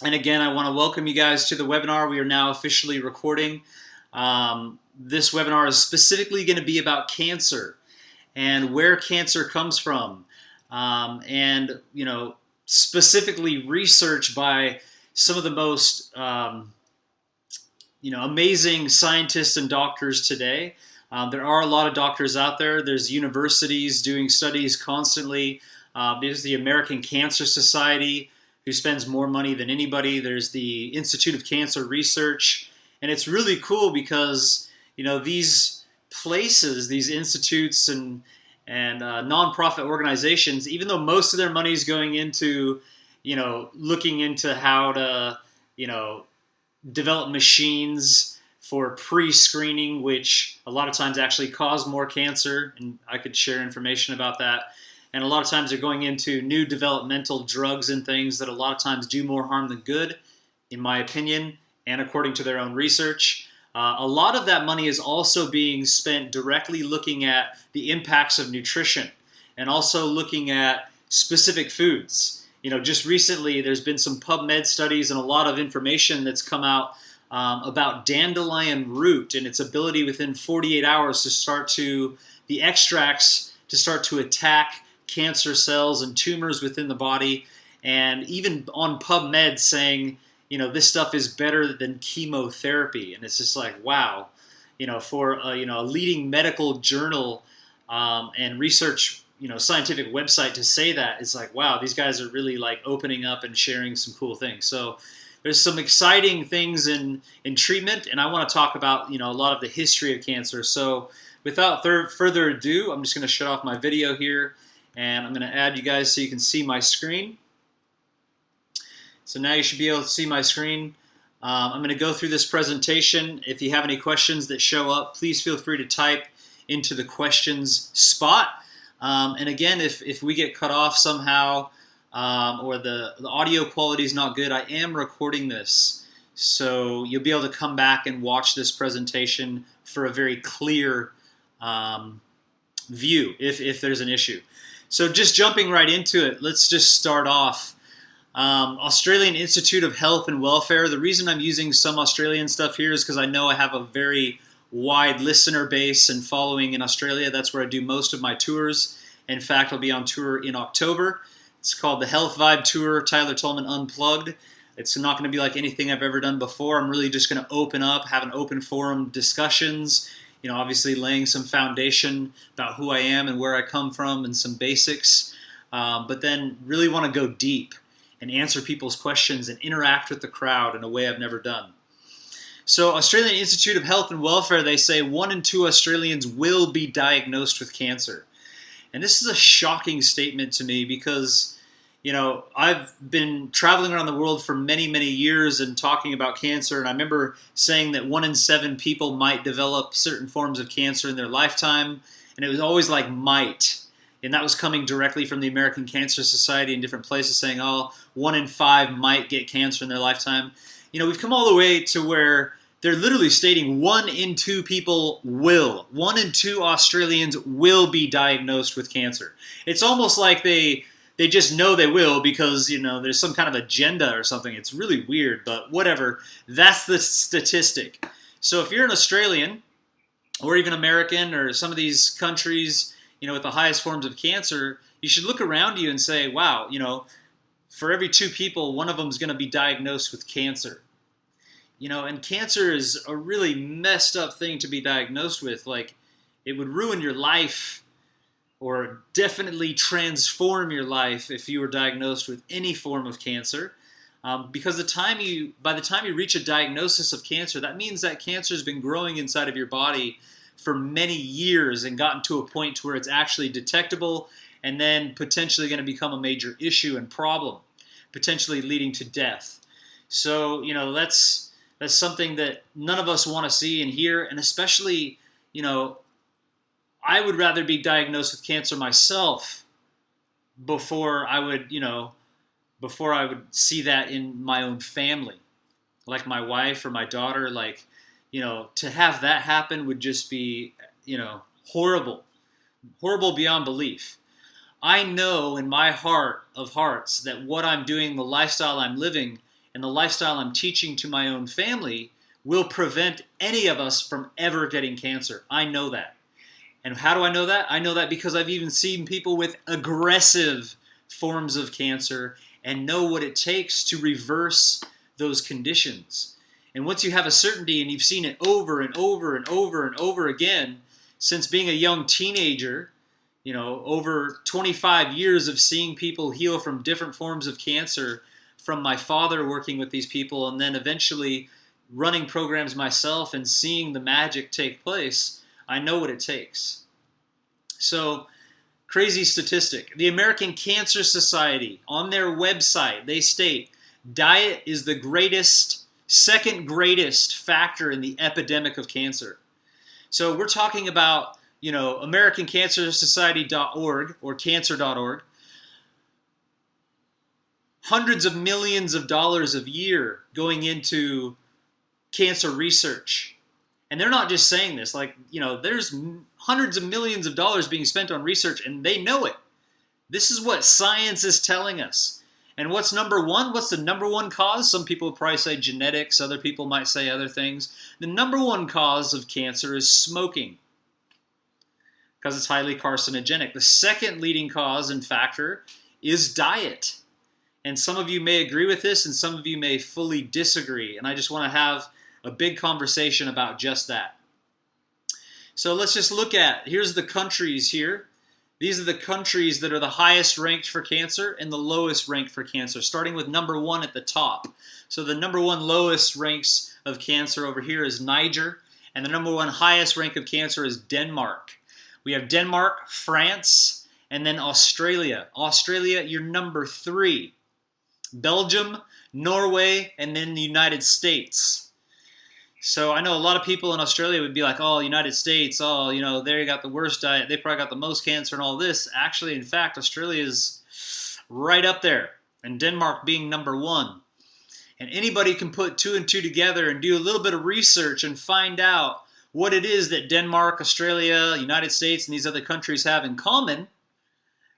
And again, I want to welcome you guys to the webinar. We are now officially recording. This webinar is specifically going to be about cancer and where cancer comes from, and specifically research by some of the most amazing scientists and doctors today. There are a lot of doctors out there. There's universities doing studies constantly. There's the American Cancer Society, who spends more money than anybody. There's the Institute of Cancer Research. And it's really cool because, these places, these institutes and nonprofit organizations, even though most of their money is going into, looking into how to, develop machines for pre-screening, which a lot of times actually cause more cancer. And I could share information about that. And a lot of times they're going into new developmental drugs and things that a lot of times do more harm than good, in my opinion, and according to their own research. A lot of that money is also being spent directly looking at the impacts of nutrition and also looking at specific foods. Just recently there's been some PubMed studies and a lot of information that's come out about dandelion root and its ability within 48 hours the extracts to start to attack cancer cells and tumors within the body, and even on PubMed saying, this stuff is better than chemotherapy. And it's just like, wow, for a leading medical journal and research, scientific website to say that, it's like, wow, these guys are really like opening up and sharing some cool things. So there's some exciting things in treatment, and I want to talk about, a lot of the history of cancer. So without further ado, I'm just going to shut off my video here. And I'm going to add you guys so you can see my screen. So now you should be able to see my screen. I'm going to go through this presentation. If you have any questions that show up, please feel free to type into the questions spot. And again, if we get cut off somehow or the audio quality is not good, I am recording this. So you'll be able to come back and watch this presentation for a very clear view if there's an issue. So just jumping right into it, let's just start off. Australian Institute of Health and Welfare. The reason I'm using some Australian stuff here is because I know I have a very wide listener base and following in Australia. That's where I do most of my tours. In fact, I'll be on tour in October. It's called the Health Vibe Tour, Tyler Tolman Unplugged. It's not going to be like anything I've ever done before. I'm really just going to open up, have an open forum discussions, obviously laying some foundation about who I am and where I come from and some basics, but then really want to go deep and answer people's questions and interact with the crowd in a way I've never done. So Australian Institute of Health and Welfare, they say 1 in 2 Australians will be diagnosed with cancer. And this is a shocking statement to me because, I've been traveling around the world for many, many years and talking about cancer. And I remember saying that 1 in 7 people might develop certain forms of cancer in their lifetime. And it was always like might. And that was coming directly from the American Cancer Society in different places saying, 1 in 5 might get cancer in their lifetime. We've come all the way to where they're literally stating 1 in 2 people will. 1 in 2 Australians will be diagnosed with cancer. It's almost like they just know they will because, there's some kind of agenda or something. It's really weird, but whatever. That's the statistic. So if you're an Australian or even American or some of these countries, with the highest forms of cancer, you should look around you and say, wow, for every 2 people, 1 of them is going to be diagnosed with cancer. And cancer is a really messed up thing to be diagnosed with. Like, it would ruin your life or definitely transform your life if you were diagnosed with any form of cancer. Because by the time you reach a diagnosis of cancer, that means that cancer has been growing inside of your body for many years and gotten to a point to where it's actually detectable and then potentially going to become a major issue and problem, potentially leading to death. So, that's something that none of us want to see and hear, and especially, I would rather be diagnosed with cancer myself before I would see that in my own family, like my wife or my daughter. Like, to have that happen would just be, horrible beyond belief. I know in my heart of hearts that what I'm doing, the lifestyle I'm living, and the lifestyle I'm teaching to my own family will prevent any of us from ever getting cancer. I know that. And how do I know that? I know that because I've even seen people with aggressive forms of cancer and know what it takes to reverse those conditions. And once you have a certainty and you've seen it over and over and over and over again, since being a young teenager, over 25 years of seeing people heal from different forms of cancer, from my father working with these people, and then eventually running programs myself and seeing the magic take place, I know what it takes. So, crazy statistic. The American Cancer Society, on their website, they state, diet is the second greatest factor in the epidemic of cancer. So we're talking about, AmericanCancerSociety.org or cancer.org, hundreds of millions of dollars a year going into cancer research. And they're not just saying this, there's hundreds of millions of dollars being spent on research, and they know it. This is what science is telling us. And what's number one? What's the number one cause? Some people would probably say genetics, other people might say other things. The number one cause of cancer is smoking, because it's highly carcinogenic. The second leading cause and factor is diet. And some of you may agree with this, and some of you may fully disagree. And I just want to have a big conversation about just that. So let's just look at, here's the countries here. These are the countries that are the highest ranked for cancer and the lowest ranked for cancer, starting with number one at the top. So the number one lowest ranks of cancer over here is Niger, and the number one highest rank of cancer is Denmark. We have Denmark, France, and then Australia. Australia, you're number 3. Belgium, Norway, and then the United States. So I know a lot of people in Australia would be like, oh, United States, they got the worst diet. They probably got the most cancer and all this. Actually, in fact, Australia is right up there, and Denmark being number 1. And anybody can put 2 and 2 together and do a little bit of research and find out what it is that Denmark, Australia, United States, and these other countries have in common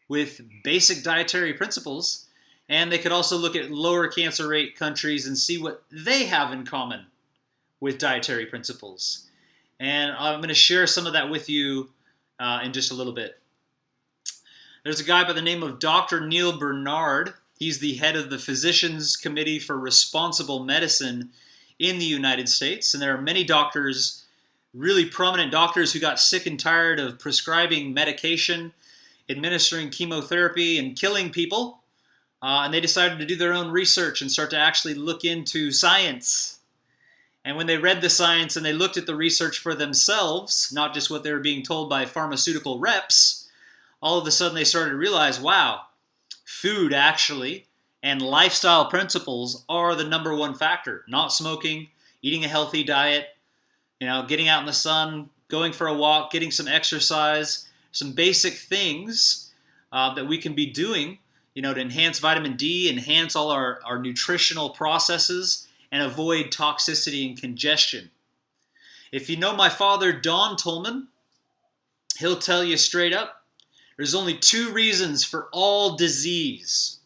with basic dietary principles. And they could also look at lower cancer rate countries and see what they have in common with dietary principles. And I'm going to share some of that with you in just a little bit. There's a guy by the name of Dr. Neil Bernard. He's the head of the Physicians Committee for Responsible Medicine in the United States. And there are many doctors, really prominent doctors, who got sick and tired of prescribing medication, administering chemotherapy, and killing people. And they decided to do their own research and start to actually look into science. And when they read the science and they looked at the research for themselves, not just what they were being told by pharmaceutical reps, all of a sudden they started to realize, wow, food actually and lifestyle principles are the number one factor. Not smoking, eating a healthy diet, getting out in the sun, going for a walk, getting some exercise, some basic things that we can be doing, to enhance vitamin D, enhance all our nutritional processes, and avoid toxicity and congestion. If you know my father, Don Tolman, he'll tell you straight up, there's only 2 reasons for all disease.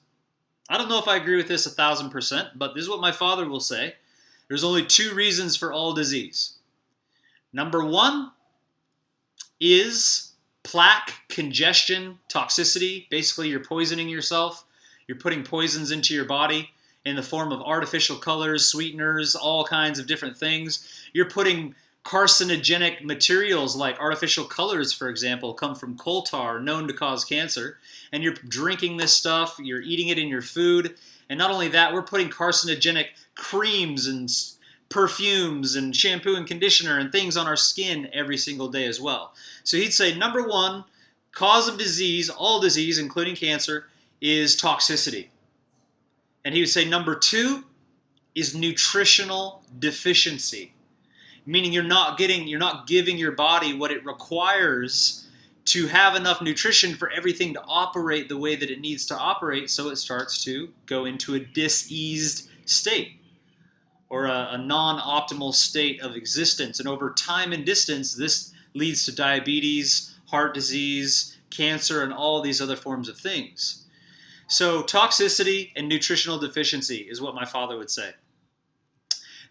I don't know if I agree with this 1,000%, but this is what my father will say. There's only 2 reasons for all disease. Number 1 is plaque, congestion, toxicity. Basically, you're poisoning yourself. You're putting poisons into your body in the form of artificial colors, sweeteners, all kinds of different things. You're putting carcinogenic materials like artificial colors, for example, come from coal tar, known to cause cancer. And you're drinking this stuff, you're eating it in your food. And not only that, we're putting carcinogenic creams and perfumes and shampoo and conditioner and things on our skin every single day as well. So he'd say number 1, cause of disease, all disease, including cancer, is toxicity. And he would say number 2 is nutritional deficiency, meaning you're not giving your body what it requires to have enough nutrition for everything to operate the way that it needs to operate, so it starts to go into a diseased state or a non-optimal state of existence. And over time and distance, this leads to diabetes, heart disease, cancer, and all these other forms of things. So toxicity and nutritional deficiency is what my father would say.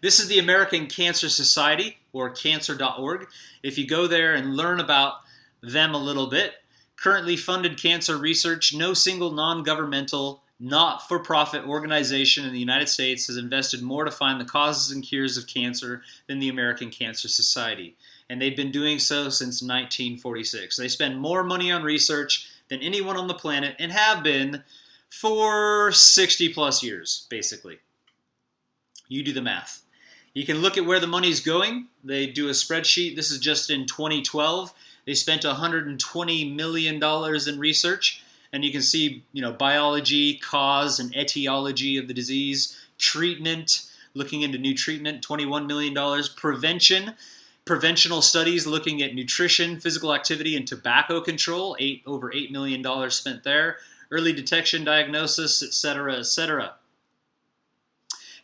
This is the American Cancer Society, or cancer.org. If you go there and learn about them a little bit, currently funded cancer research, no single non-governmental, not-for-profit organization in the United States has invested more to find the causes and cures of cancer than the American Cancer Society. And they've been doing so since 1946. They spend more money on research than anyone on the planet and have been for 60 plus years, basically. You do the math. You can look at where the money's going. They do a spreadsheet. This is just in 2012. They spent $120 million in research, and you can see, biology, cause, and etiology of the disease, treatment, looking into new treatment, $21 million, preventional studies looking at nutrition, physical activity, and tobacco control, over $8 million spent there, early detection, diagnosis, etc., etc.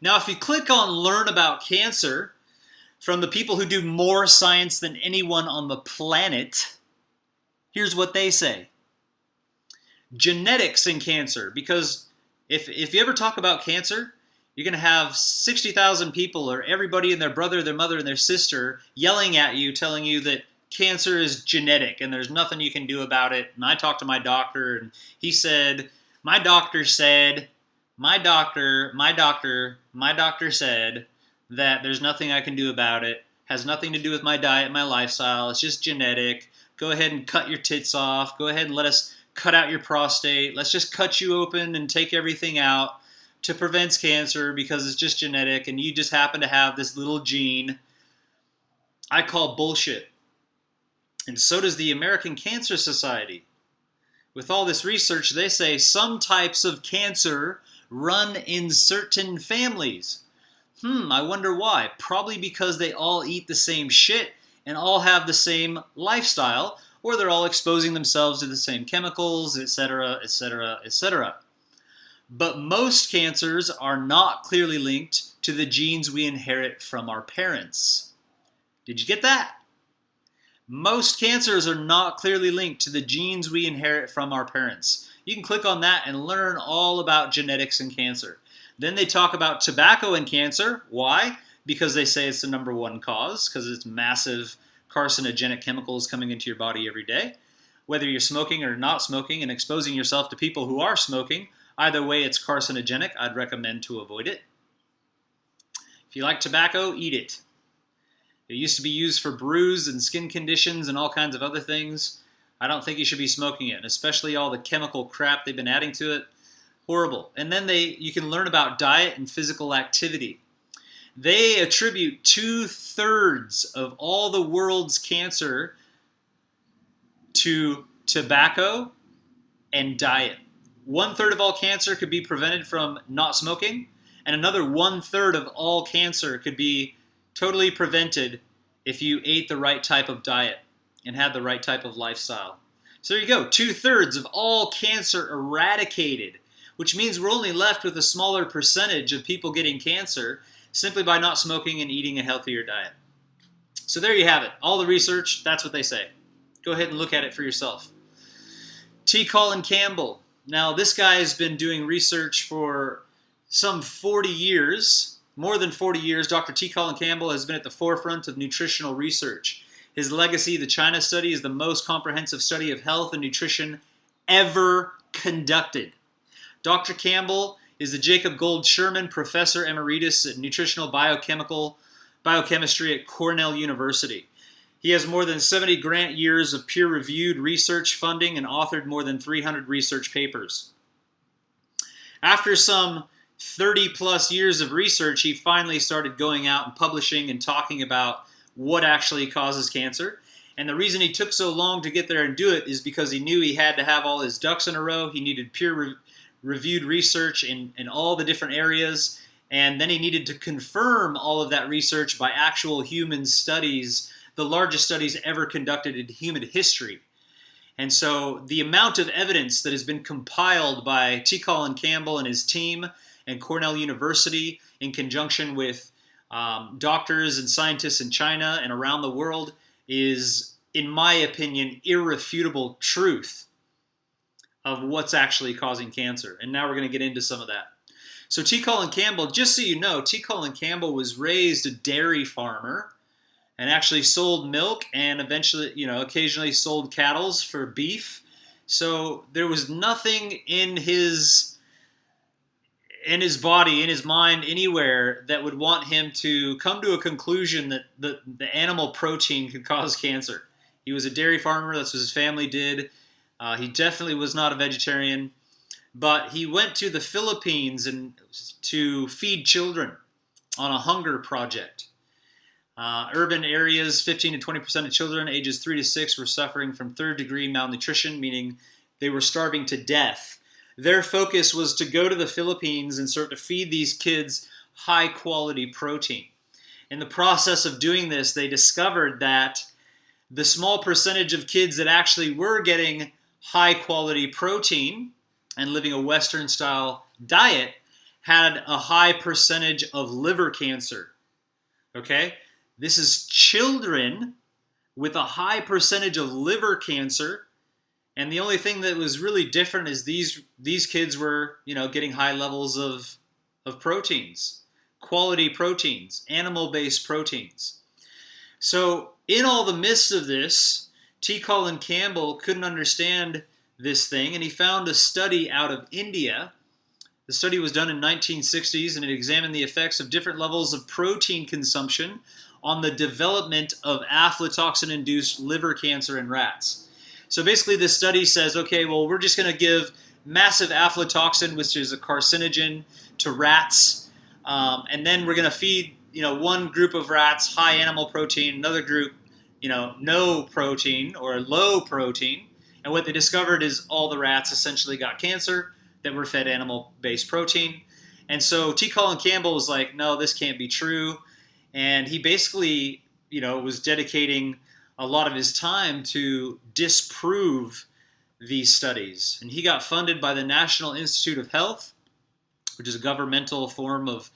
Now, if you click on Learn About Cancer, from the people who do more science than anyone on the planet, here's what they say. Genetics in cancer, because if you ever talk about cancer, you're going to have 60,000 people or everybody and their brother, their mother, and their sister yelling at you, telling you that cancer is genetic and there's nothing you can do about it. And I talked to my doctor and he said, my doctor said that there's nothing I can do about it, has nothing to do with my diet, my lifestyle, it's just genetic. Go ahead and cut your tits off. Go ahead and let us cut out your prostate. Let's just cut you open and take everything out to prevent cancer because it's just genetic and you just happen to have this little gene. I call bullshit. And so does the American Cancer Society. With all this research, they say some types of cancer run in certain families. I wonder why. Probably because they all eat the same shit and all have the same lifestyle, or they're all exposing themselves to the same chemicals, etc., etc., etc. But most cancers are not clearly linked to the genes we inherit from our parents. Did you get that? Most cancers are not clearly linked to the genes we inherit from our parents. You can click on that and learn all about genetics and cancer. Then they talk about tobacco and cancer. Why? Because they say it's the number one cause, because it's massive carcinogenic chemicals coming into your body every day. Whether you're smoking or not smoking and exposing yourself to people who are smoking, either way it's carcinogenic. I'd recommend to avoid it. If you like tobacco, eat it. It used to be used for bruise and skin conditions and all kinds of other things. I don't think you should be smoking it, and especially all the chemical crap they've been adding to it. Horrible. And then you can learn about diet and physical activity. They attribute 2/3 of all the world's cancer to tobacco and diet. 1/3 of all cancer could be prevented from not smoking, and another 1/3 of all cancer could be totally prevented if you ate the right type of diet and had the right type of lifestyle. So there you go, 2/3 of all cancer eradicated, which means we're only left with a smaller percentage of people getting cancer simply by not smoking and eating a healthier diet. So there you have it. All the research, that's what they say. Go ahead and look at it for yourself. Colin Campbell. Now, this guy has been doing research for some 40 years, more than 40 years. Dr. Colin Campbell has been at the forefront of nutritional research. His legacy, the China study, is the most comprehensive study of health and nutrition ever conducted. Dr. Campbell is the Jacob Gold Sherman Professor Emeritus at Nutritional Biochemistry at Cornell University. He has more than 70 grant years of peer-reviewed research funding and authored more than 300 research papers. After some 30-plus years of research, he finally started going out and publishing and talking about what actually causes cancer. And the reason he took so long to get there and do it is because he knew he had to have all his ducks in a row. He needed peer-reviewed research in all the different areas, and then he needed to confirm all of that research by actual human studies, the largest studies ever conducted in human history. And so the amount of evidence that has been compiled by Colin Campbell and his team and Cornell University in conjunction with doctors and scientists in China and around the world is, in my opinion, irrefutable truth. of what's actually causing cancer. And now we're going to get into some of that. So T. Colin Campbell, just so you know, T. Colin Campbell was raised a dairy farmer and actually sold milk and eventually, occasionally sold cattle for beef. So there was nothing in his body, in his mind, anywhere that would want him to come to a conclusion that the animal protein could cause cancer. He was a dairy farmer. That's what his family did. He definitely was not a vegetarian. But he went to the Philippines and to feed children on a hunger project. Urban areas, 15 to 20% of children ages 3 to 6 were suffering from third-degree malnutrition, meaning they were starving to death. Their focus was to go to the Philippines and start to feed these kids high-quality protein. In the process of doing this, they discovered that the small percentage of kids that actually were getting high-quality protein and living a Western-style diet had a high percentage of liver cancer. Okay? This is children with a high percentage of liver cancer, and the only thing that was really different is these kids were, getting high levels of proteins, quality proteins, animal-based proteins. So in all the midst of this, T. Colin Campbell couldn't understand this thing, and he found a study out of India. The study was done in 1960s, and it examined the effects of different levels of protein consumption on the development of aflatoxin-induced liver cancer in rats. So basically this study says, okay, well, we're just going to give massive aflatoxin, which is a carcinogen, to rats, and then we're going to feed, one group of rats high animal protein, another group, no protein or low protein. And what they discovered is all the rats essentially got cancer that were fed animal-based protein. And so T. Colin Campbell was like, no, this can't be true. And he basically, was dedicating a lot of his time to disprove these studies. And he got funded by the National Institute of Health, which is a governmental form of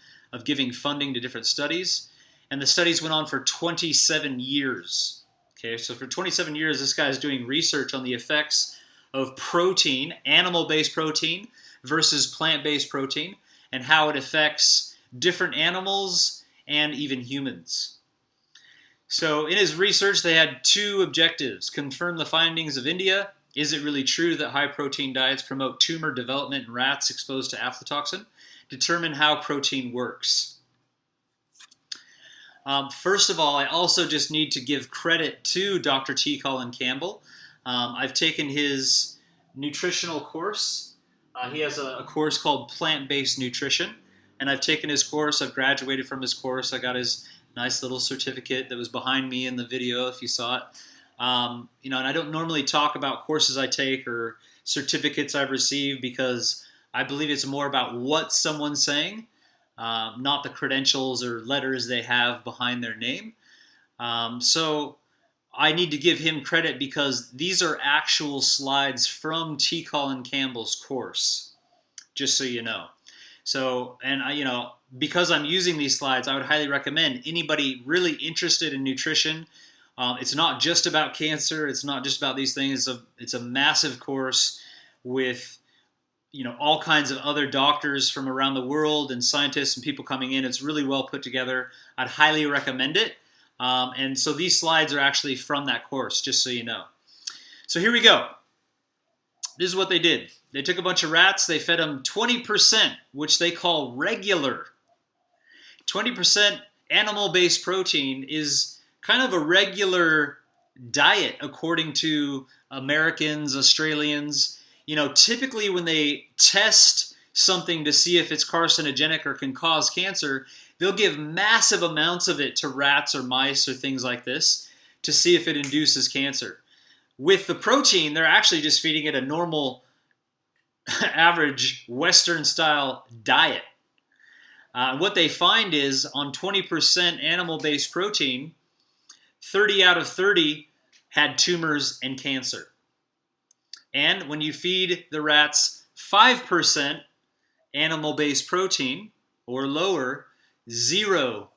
giving funding to different studies. And the studies went on for 27 years. Okay, so for 27 years, this guy is doing research on the effects of protein, animal-based protein versus plant-based protein, and how it affects different animals and even humans. So in his research, they had two objectives: confirm the findings of India. Is it really true that high-protein diets promote tumor development in rats exposed to aflatoxin? Determine how protein works. First of all, I also just need to give credit to Dr. T. Colin Campbell. I've taken his nutritional course. He has a course called Plant-Based Nutrition, and I've taken his course. I've graduated from his course. I got his nice little certificate that was behind me in the video, if you saw it. And I don't normally talk about courses I take or certificates I've received because I believe it's more about what someone's saying, not the credentials or letters they have behind their name. So I need to give him credit because these are actual slides from T. Colin Campbell's course, just so you know. So, and because I'm using these slides, I would highly recommend anybody really interested in nutrition. It's not just about cancer. It's not just about these things. It's a massive course with all kinds of other doctors from around the world and scientists and people coming in. It's really well put together. I'd highly recommend it. And so these slides are actually from that course, just so you know. So here we go. This is what they did. They took a bunch of rats. They fed them 20%, which they call regular. 20% animal-based protein is kind of a regular diet according to Americans, Australians. Typically when they test something to see if it's carcinogenic or can cause cancer, they'll give massive amounts of it to rats or mice or things like this to see if it induces cancer. With the protein, they're actually just feeding it a normal, average Western-style diet. What they find is on 20% animal-based protein, 30 out of 30 had tumors and cancer. And when you feed the rats 5% animal-based protein or lower, 0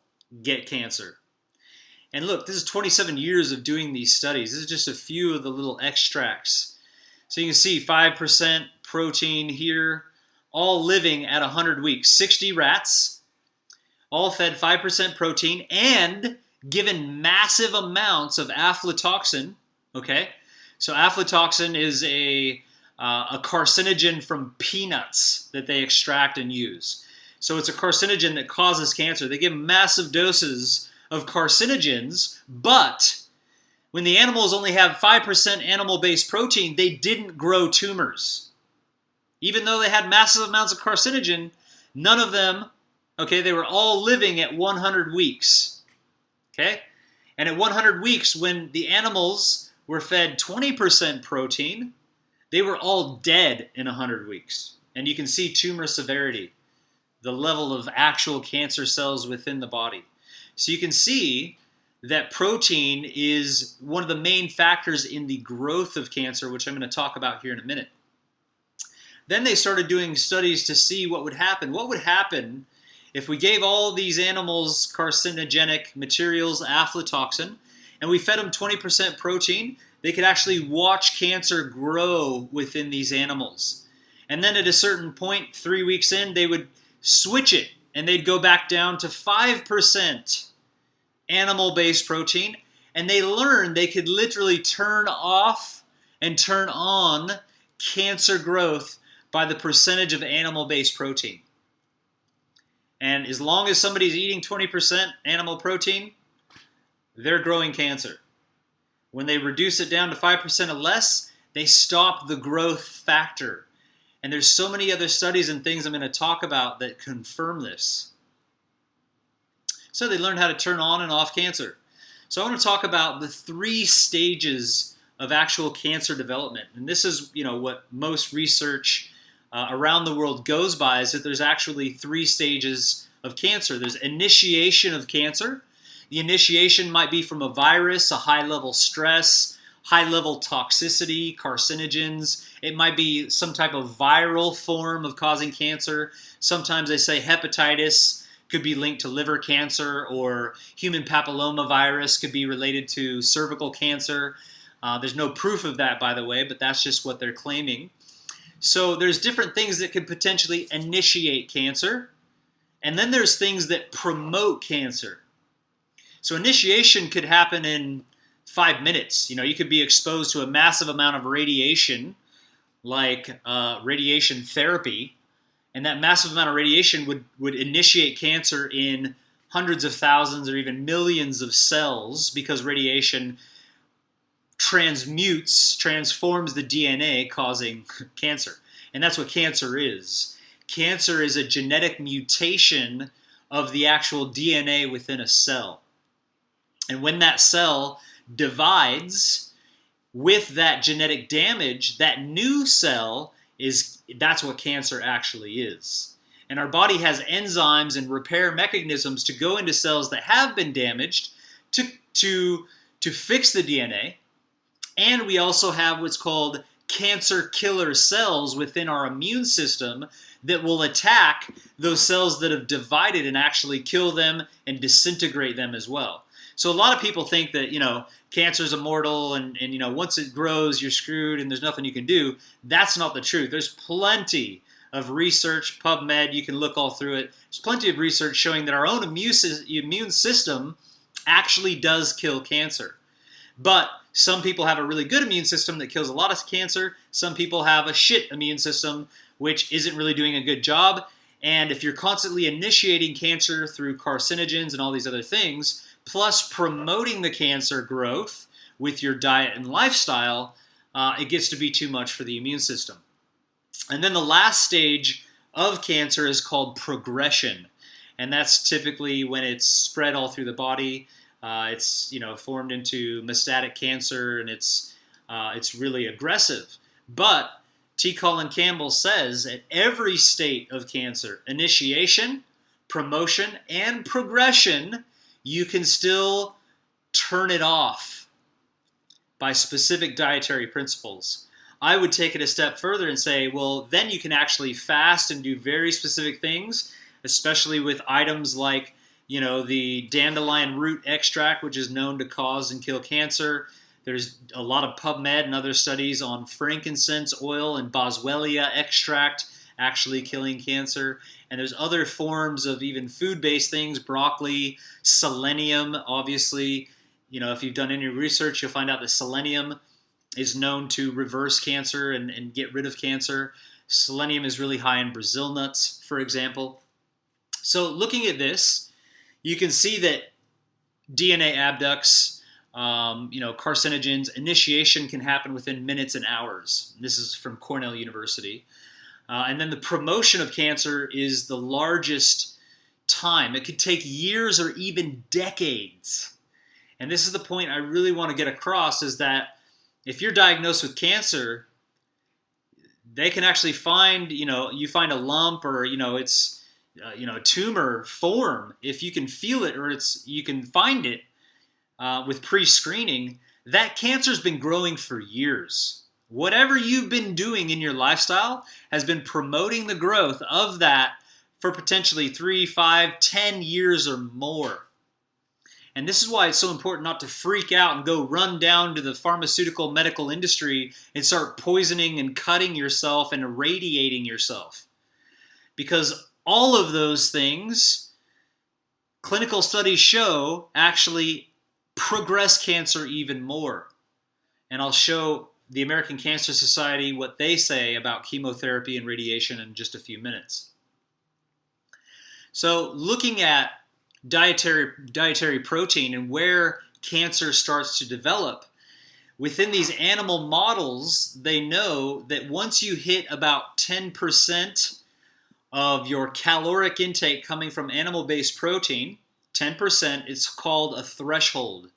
get cancer. And look, this is 27 years of doing these studies. This is just a few of the little extracts So you can see 5% protein here, all living at 100 weeks. 60 rats, all fed 5% protein and given massive amounts of aflatoxin, okay? So aflatoxin is a carcinogen from peanuts that they extract and use. So it's a carcinogen that causes cancer. They give massive doses of carcinogens, but when the animals only have 5% animal-based protein, they didn't grow tumors. Even though they had massive amounts of carcinogen, none of them, okay, they were all living at 100 weeks, okay? And at 100 weeks, when the animals were fed 20% protein, they were all dead in 100 weeks. And you can see tumor severity, the level of actual cancer cells within the body. So you can see that protein is one of the main factors in the growth of cancer, which I'm going to talk about here in a minute. Then they started doing studies to see what would happen. What would happen if we gave all these animals carcinogenic materials, aflatoxin, and we fed them 20% protein? They could actually watch cancer grow within these animals. And then at a certain point, 3 weeks in, they would switch it, and they'd go back down to 5% animal-based protein, and they learned they could literally turn off and turn on cancer growth by the percentage of animal-based protein. And as long as somebody's eating 20% animal protein, they're growing cancer. When they reduce it down to 5% or less, they stop the growth factor. And there's so many other studies and things I'm going to talk about that confirm this. So they learned how to turn on and off cancer. So I want to talk about the 3 stages of actual cancer development. And this is, what most research around the world goes by, is that there's actually 3 stages of cancer. There's initiation of cancer. The initiation might be from a virus, a high-level stress, high-level toxicity, carcinogens. It might be some type of viral form of causing cancer. Sometimes they say hepatitis could be linked to liver cancer, or human papillomavirus could be related to cervical cancer. There's no proof of that, by the way, but that's just what they're claiming. So there's different things that could potentially initiate cancer. And then there's things that promote cancer. So initiation could happen in 5 minutes. You could be exposed to a massive amount of radiation, like radiation therapy, and that massive amount of radiation would initiate cancer in hundreds of thousands or even millions of cells, because radiation transforms the DNA, causing cancer. And that's what cancer is. Cancer is a genetic mutation of the actual DNA within a cell. And when that cell divides with that genetic damage, that new cell that's what cancer actually is. And our body has enzymes and repair mechanisms to go into cells that have been damaged to fix the DNA. And we also have what's called cancer killer cells within our immune system that will attack those cells that have divided and actually kill them and disintegrate them as well. So a lot of people think that, cancer is immortal and once it grows, you're screwed and there's nothing you can do. That's not the truth. There's plenty of research, PubMed, you can look all through it. There's plenty of research showing that our own immune system actually does kill cancer. But some people have a really good immune system that kills a lot of cancer. Some people have a shit immune system, which isn't really doing a good job. And if you're constantly initiating cancer through carcinogens and all these other things, plus promoting the cancer growth with your diet and lifestyle, it gets to be too much for the immune system. And then the last stage of cancer is called progression. And that's typically when it's spread all through the body. It's formed into metastatic cancer, and it's really aggressive. But T. Colin Campbell says at every state of cancer, initiation, promotion, and progression, you can still turn it off by specific dietary principles. I would take it a step further and say, well, then you can actually fast and do very specific things, especially with items like, the dandelion root extract, which is known to cause and kill cancer, There's a lot of PubMed and other studies on frankincense oil and boswellia extract actually killing cancer. And there's other forms of even food-based things, broccoli, selenium, obviously. If you've done any research, you'll find out that selenium is known to reverse cancer and get rid of cancer. Selenium is really high in Brazil nuts, for example. So looking at this, you can see that DNA abducts, carcinogens, initiation can happen within minutes and hours. This is from Cornell University. And then the promotion of cancer is the largest time. It could take years or even decades. And this is the point I really want to get across, is that if you're diagnosed with cancer, they can actually find, you find a lump or, it's, a tumor form. If you can feel it or you can find it with pre-screening, that cancer's been growing for years. Whatever you've been doing in your lifestyle has been promoting the growth of that for potentially 3, 5, 10 years or more. And this is why it's so important not to freak out and go run down to the pharmaceutical medical industry and start poisoning and cutting yourself and irradiating yourself. Because all of those things, clinical studies show, actually progress cancer even more. And I'll show the American Cancer Society what they say about chemotherapy and radiation in just a few minutes. So looking at dietary protein and where cancer starts to develop, within these animal models, they know that once you hit about 10% of your caloric intake coming from animal-based protein, 10%, it's called a threshold.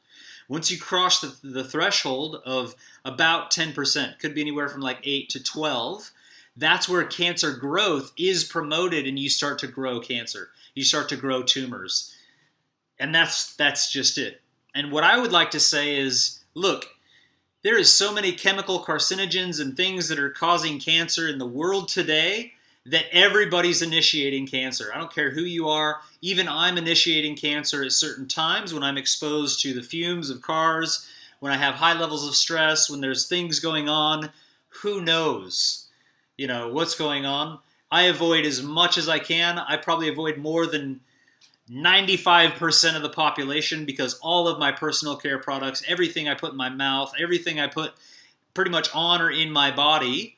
Once you cross the threshold of about 10%, could be anywhere from like 8 to 12, that's where cancer growth is promoted and you start to grow cancer. You start to grow tumors. And that's just it. And what I would like to say is, look, there is so many chemical carcinogens and things that are causing cancer in the world today that everybody's initiating cancer. I don't care who you are. Even I'm initiating cancer at certain times when I'm exposed to the fumes of cars, when I have high levels of stress, when there's things going on. Who knows, what's going on? I avoid as much as I can. I probably avoid more than 95% of the population because all of my personal care products, everything I put in my mouth, everything I put pretty much on or in my body,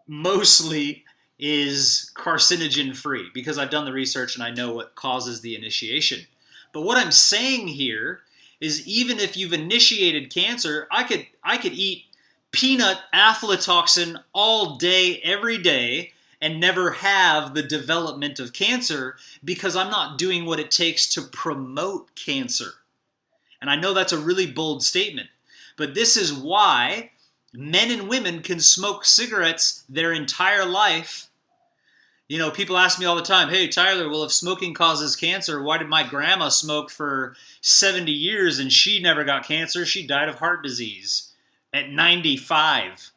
mostly is carcinogen free because I've done the research and I know what causes the initiation. But what I'm saying here is even if you've initiated cancer, I could eat peanut aflatoxin all day, every day, and never have the development of cancer because I'm not doing what it takes to promote cancer. And I know that's a really bold statement, but this is why men and women can smoke cigarettes their entire life. People ask me all the time, hey, Tyler, well, if smoking causes cancer, why did my grandma smoke for 70 years and she never got cancer? She died of heart disease at 95.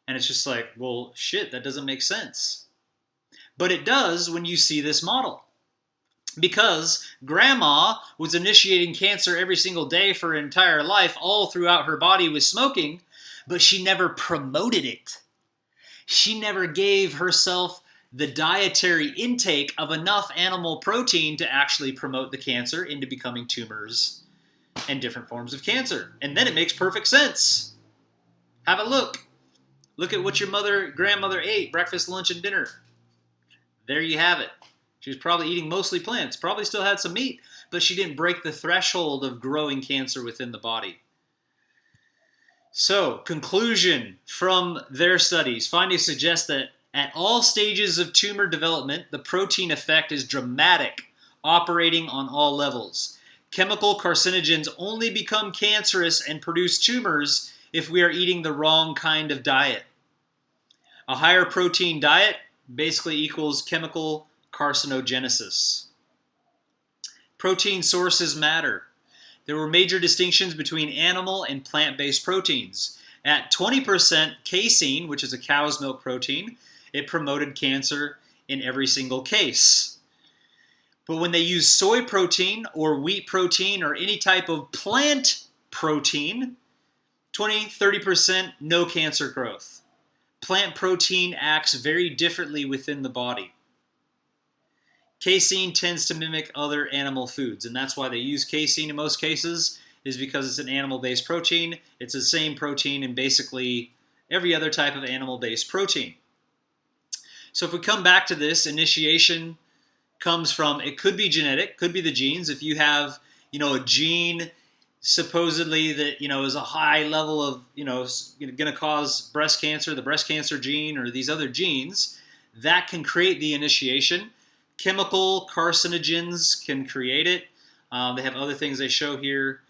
And it's just like, well, shit, that doesn't make sense. But it does when you see this model. Because grandma was initiating cancer every single day for her entire life, all throughout her body with smoking, but she never promoted it. She never gave herself the dietary intake of enough animal protein to actually promote the cancer into becoming tumors and different forms of cancer. And then it makes perfect sense. Have a look. Look at what your grandmother ate, breakfast, lunch, and dinner. There you have it. She was probably eating mostly plants, probably still had some meat, but she didn't break the threshold of growing cancer within the body. So, conclusion from their studies. Findings suggest that at all stages of tumor development, the protein effect is dramatic, operating on all levels. Chemical carcinogens only become cancerous and produce tumors if we are eating the wrong kind of diet. A higher protein diet basically equals chemical carcinogenesis. Protein sources matter. There were major distinctions between animal and plant-based proteins. At 20% casein, which is a cow's milk protein, it promoted cancer in every single case. But when they used soy protein or wheat protein or any type of plant protein, 20-30% no cancer growth. Plant protein acts very differently within the body. Casein tends to mimic other animal foods, and that's why they use casein in most cases, is because it's an animal-based protein. It's the same protein in basically every other type of animal-based protein. So if we come back to this, initiation comes from, it could be genetic, could be the genes. If you have, a gene supposedly that, is a high level of, going to cause breast cancer, the breast cancer gene or these other genes, that can create the initiation. Chemical carcinogens can create it. They have other things they show here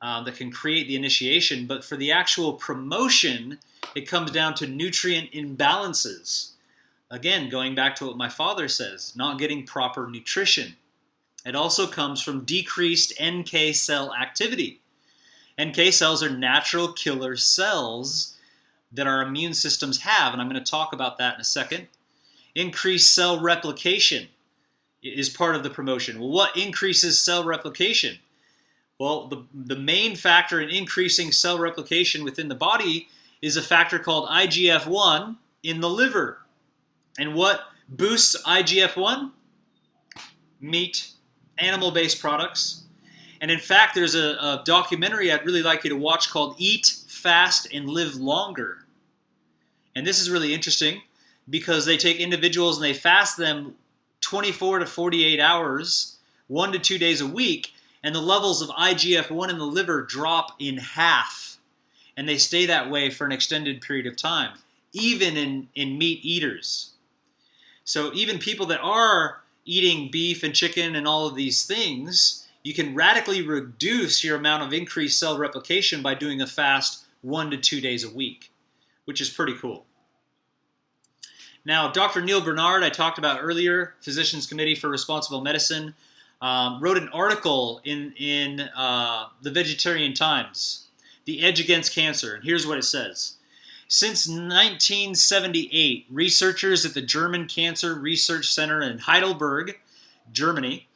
that can create the initiation. But for the actual promotion, it comes down to nutrient imbalances. Again, going back to what my father says, not getting proper nutrition. It also comes from decreased NK cell activity. NK cells are natural killer cells that our immune systems have, and I'm going to talk about that in a second. Increased cell replication is part of the promotion. Well, what increases cell replication? Well, the main factor in increasing cell replication within the body is a factor called IGF-1 in the liver. And what boosts IGF-1? Meat, animal-based products. And in fact, there's a documentary I'd really like you to watch called Eat, Fast, and Live Longer. And this is really interesting because they take individuals and they fast them 24 to 48 hours, 1 to 2 days a week, and the levels of IGF-1 in the liver drop in half. And they stay that way for an extended period of time, even in meat eaters. So even people that are eating beef and chicken and all of these things, you can radically reduce your amount of increased cell replication by doing a fast 1 to 2 days a week, which is pretty cool. Now, Dr. Neil Bernard, I talked about earlier, Physicians Committee for Responsible Medicine, wrote an article in the Vegetarian Times, The Edge Against Cancer, and here's what it says. Since 1978, researchers at the German Cancer Research Center in Heidelberg, Germany,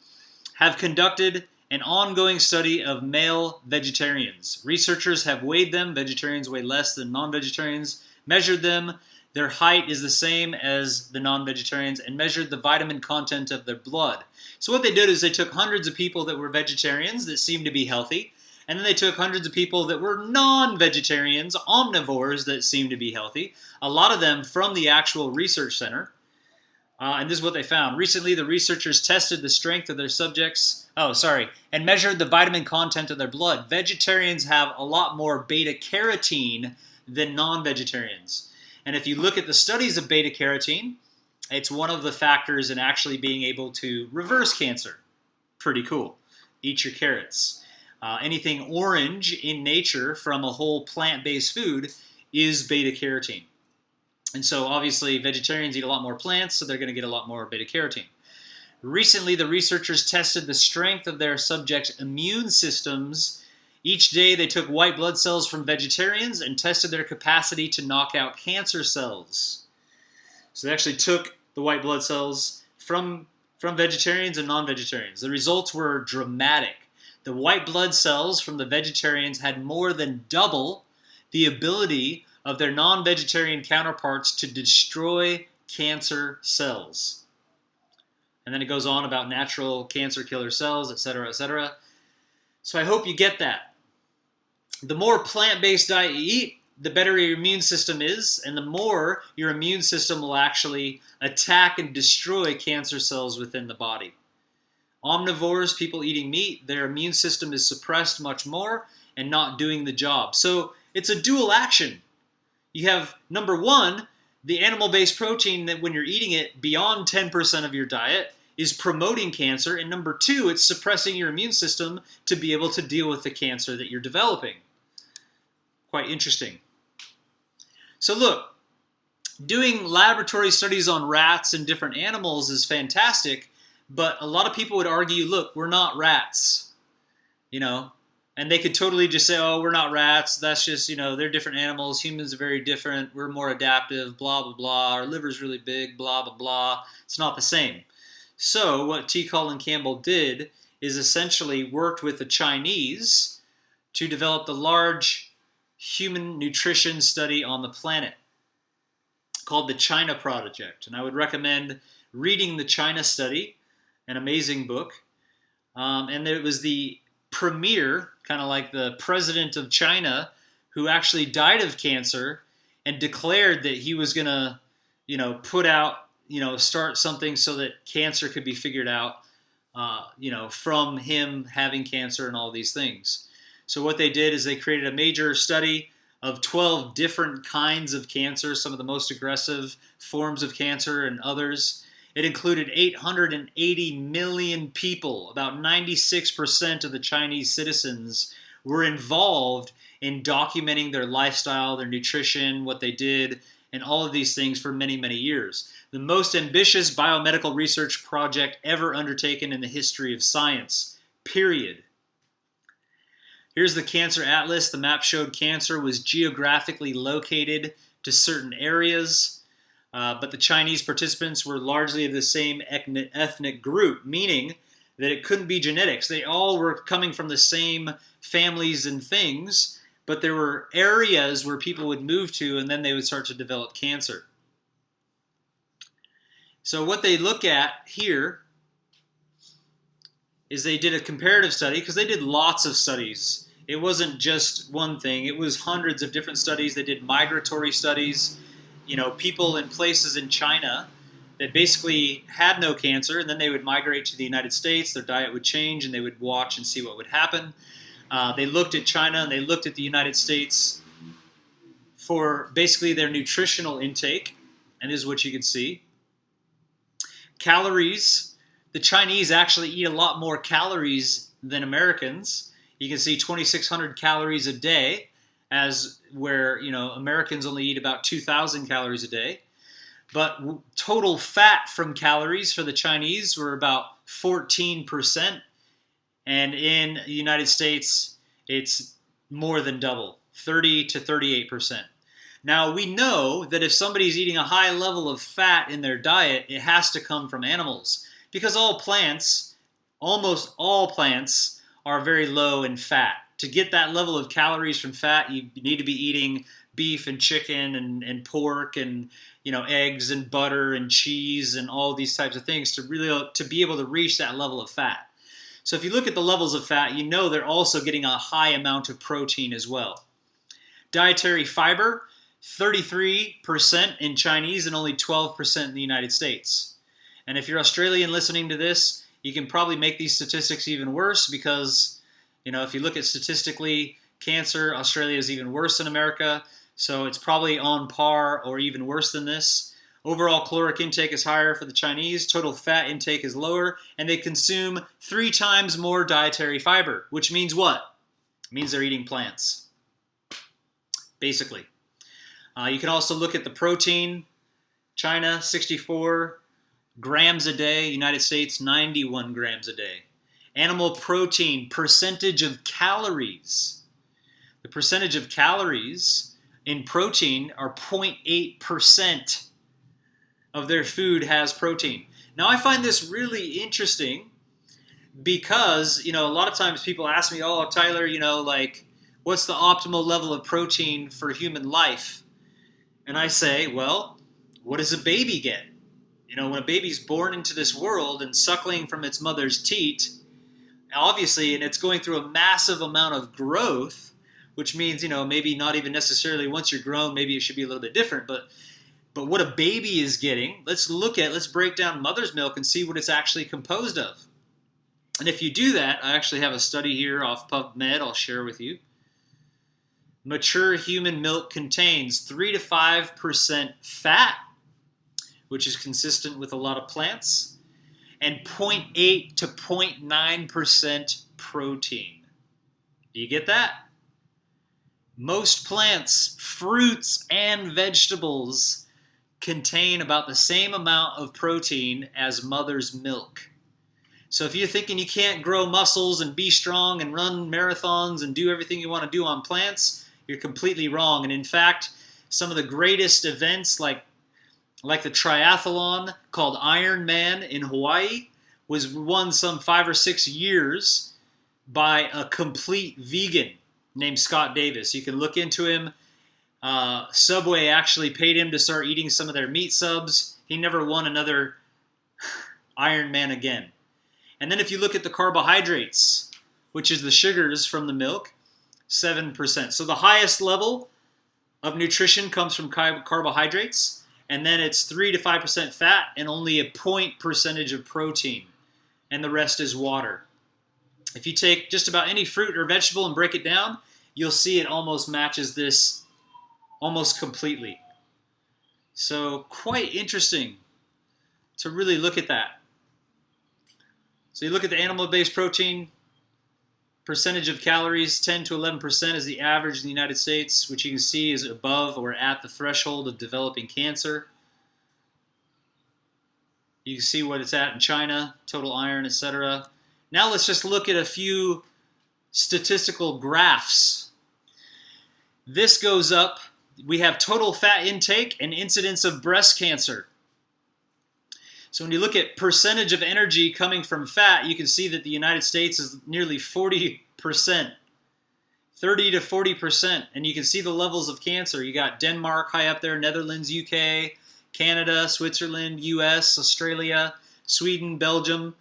have conducted an ongoing study of male vegetarians. Researchers have weighed them. Vegetarians weigh less than non-vegetarians. Measured them. Their height is the same as the non-vegetarians, and measured the vitamin content of their blood. So what they did is they took hundreds of people that were vegetarians that seemed to be healthy, and then they took hundreds of people that were non-vegetarians, omnivores that seemed to be healthy, a lot of them from the actual research center. And this is what they found. Recently, the researchers tested the strength of their subjects, and measured the vitamin content of their blood. Vegetarians have a lot more beta-carotene than non-vegetarians. And if you look at the studies of beta-carotene, it's one of the factors in actually being able to reverse cancer. Pretty cool. Eat your carrots. Anything orange in nature from a whole plant-based food is beta-carotene. And so obviously vegetarians eat a lot more plants, so they're going to get a lot more beta-carotene. Recently, the researchers tested the strength of their subjects' immune systems. Each day they took white blood cells from vegetarians and tested their capacity to knock out cancer cells. So they actually took the white blood cells from vegetarians and non-vegetarians. The results were dramatic. The white blood cells from the vegetarians had more than double the ability of their non-vegetarian counterparts to destroy cancer cells. And then it goes on about natural cancer killer cells, etc., etc. So I hope you get that. The more plant-based diet you eat, the better your immune system is, and the more your immune system will actually attack and destroy cancer cells within the body. Omnivores, people eating meat, their immune system is suppressed much more and not doing the job. So it's a dual action. You have, number one, the animal-based protein that when you're eating it beyond 10% of your diet is promoting cancer. And number two, it's suppressing your immune system to be able to deal with the cancer that you're developing. Quite interesting. So look, doing laboratory studies on rats and different animals is fantastic. But a lot of people would argue, look, we're not rats, and they could totally just say, oh, we're not rats. That's just, they're different animals. Humans are very different. We're more adaptive, blah, blah, blah. Our liver's really big, blah, blah, blah. It's not the same. So what Colin Campbell did is essentially worked with the Chinese to develop the large human nutrition study on the planet called the China Project. And I would recommend reading the China Study, an amazing book. And it was the premier, kind of like the president of China, who actually died of cancer and declared that he was going to, put out, start something so that cancer could be figured out, from him having cancer and all these things. So what they did is they created a major study of 12 different kinds of cancer, some of the most aggressive forms of cancer and others. It included 880 million people. About 96% of the Chinese citizens were involved in documenting their lifestyle, their nutrition, what they did, and all of these things for many, many years. The most ambitious biomedical research project ever undertaken in the history of science, period. Here's the Cancer Atlas. The map showed cancer was geographically located to certain areas, but the Chinese participants were largely of the same ethnic group, meaning that it couldn't be genetics. They all were coming from the same families and things, but there were areas where people would move to and then they would start to develop cancer. So what they look at here is they did a comparative study, because they did lots of studies. It wasn't just one thing. It was hundreds of different studies. They did migratory studies, people in places in China that basically had no cancer, and then they would migrate to the United States. Their diet would change, and they would watch and see what would happen. They looked at China, and they looked at the United States for basically their nutritional intake, and this is what you can see. Calories. The Chinese actually eat a lot more calories than Americans. You can see 2,600 calories a day, as where Americans only eat about 2,000 calories a day. But total fat from calories for the Chinese were about 14%, and in the United States, it's more than double, 30 to 38%. Now, we know that if somebody's eating a high level of fat in their diet, it has to come from animals, because almost all plants, are very low in fat. To get that level of calories from fat, you need to be eating beef and chicken and pork and eggs and butter and cheese and all these types of things to be able to reach that level of fat. So if you look at the levels of fat, they're also getting a high amount of protein as well. Dietary fiber, 33% in Chinese and only 12% in the United States. And if you're Australian listening to this, you can probably make these statistics even worse, because, if you look at statistically, cancer, Australia is even worse than America. So it's probably on par or even worse than this. Overall caloric intake is higher for the Chinese. Total fat intake is lower. And they consume 3 times more dietary fiber, which means what? It means they're eating plants, basically. You can also look at the protein. China, 64 grams a day. United States, 91 grams a day. Animal protein, percentage of calories. The percentage of calories in protein are 0.8% of their food has protein. Now, I find this really interesting because, a lot of times people ask me, oh, Tyler, what's the optimal level of protein for human life? And I say, well, what does a baby get? When a baby's born into this world and suckling from its mother's teat, obviously, and it's going through a massive amount of growth, which means, maybe not even necessarily once you're grown, maybe it should be a little bit different, but what a baby is getting, let's break down mother's milk and see what it's actually composed of. And if you do that, I actually have a study here off PubMed I'll share with you. Mature human milk contains 3 to 5% fat, which is consistent with a lot of plants, and 0.8 to 0.9% protein. Do you get that? Most plants, fruits, and vegetables contain about the same amount of protein as mother's milk. So if you're thinking you can't grow muscles and be strong and run marathons and do everything you want to do on plants, you're completely wrong. And in fact, some of the greatest events like the triathlon called Ironman in Hawaii was won some 5 or 6 years by a complete vegan. named Scott Davis. You can look into him. Subway actually paid him to start eating some of their meat subs. He never won another Iron Man again. And then if you look at the carbohydrates, which is the sugars from the milk, 7%. So the highest level of nutrition comes from carbohydrates, and then it's 3 to 5% fat and only a percentage of protein, and the rest is water. If you take just about any fruit or vegetable and break it down, you'll see it almost matches this almost completely. So quite interesting to really look at that. So you look at the animal-based protein, percentage of calories, 10 to 11% is the average in the United States, which you can see is above or at the threshold of developing cancer. You can see what it's at in China, total iron, etc. Now let's just look at a few statistical graphs. This goes up. We have total fat intake and incidence of breast cancer. So when you look at percentage of energy coming from fat, you can see that the United States is nearly 40%, 30 to 40%, and you can see the levels of cancer. You got Denmark high up there, Netherlands, UK, Canada, Switzerland, US, Australia, Sweden, Belgium.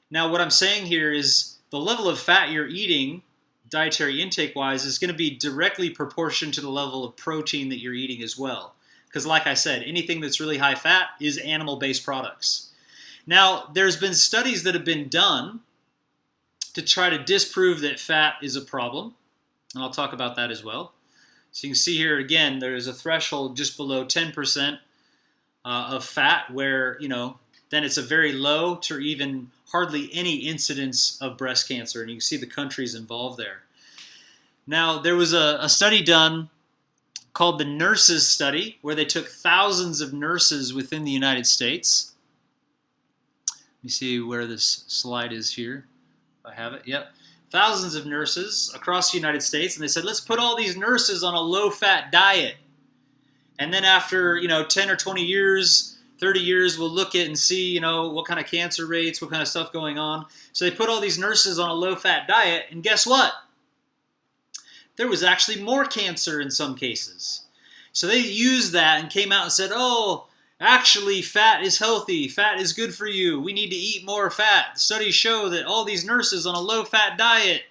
Now what I'm saying here is the level of fat you're eating, dietary intake-wise, is going to be directly proportional to the level of protein that you're eating as well. Because like I said, anything that's really high fat is animal-based products. Now, there's been studies that have been done to try to disprove that fat is a problem. And I'll talk about that as well. So you can see here, again, there's a threshold just below 10% of fat where, then it's a very low to even hardly any incidence of breast cancer. And you can see the countries involved there. Now, there was a study done called the Nurses Study, where they took thousands of nurses within the United States. Let me see where this slide is here. If I have it, yep. Thousands of nurses across the United States, and they said, let's put all these nurses on a low-fat diet. And then after, 10 or 20 years, 30 years, we'll look at and see, what kind of cancer rates, what kind of stuff going on. So they put all these nurses on a low-fat diet, and guess what? There was actually more cancer in some cases. So they used that and came out and said, oh, actually fat is healthy. Fat is good for you. We need to eat more fat. Studies show that all these nurses on a low-fat diet,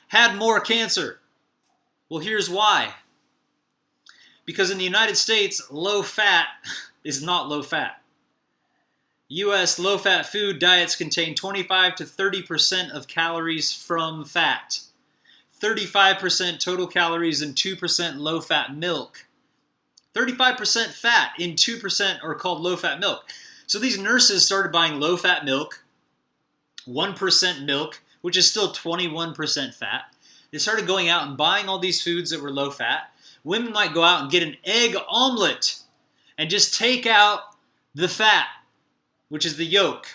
had more cancer. Well, here's why. Because in the United States, low fat is not low fat. U.S. low-fat food diets contain 25 to 30% of calories from fat, 35% total calories in 2% low-fat milk, 35% fat in 2% are called low-fat milk. So these nurses started buying low-fat milk, 1% milk, which is still 21% fat. They started going out and buying all these foods that were low-fat. Women might go out and get an egg omelet and just take out the fat, which is the yolk.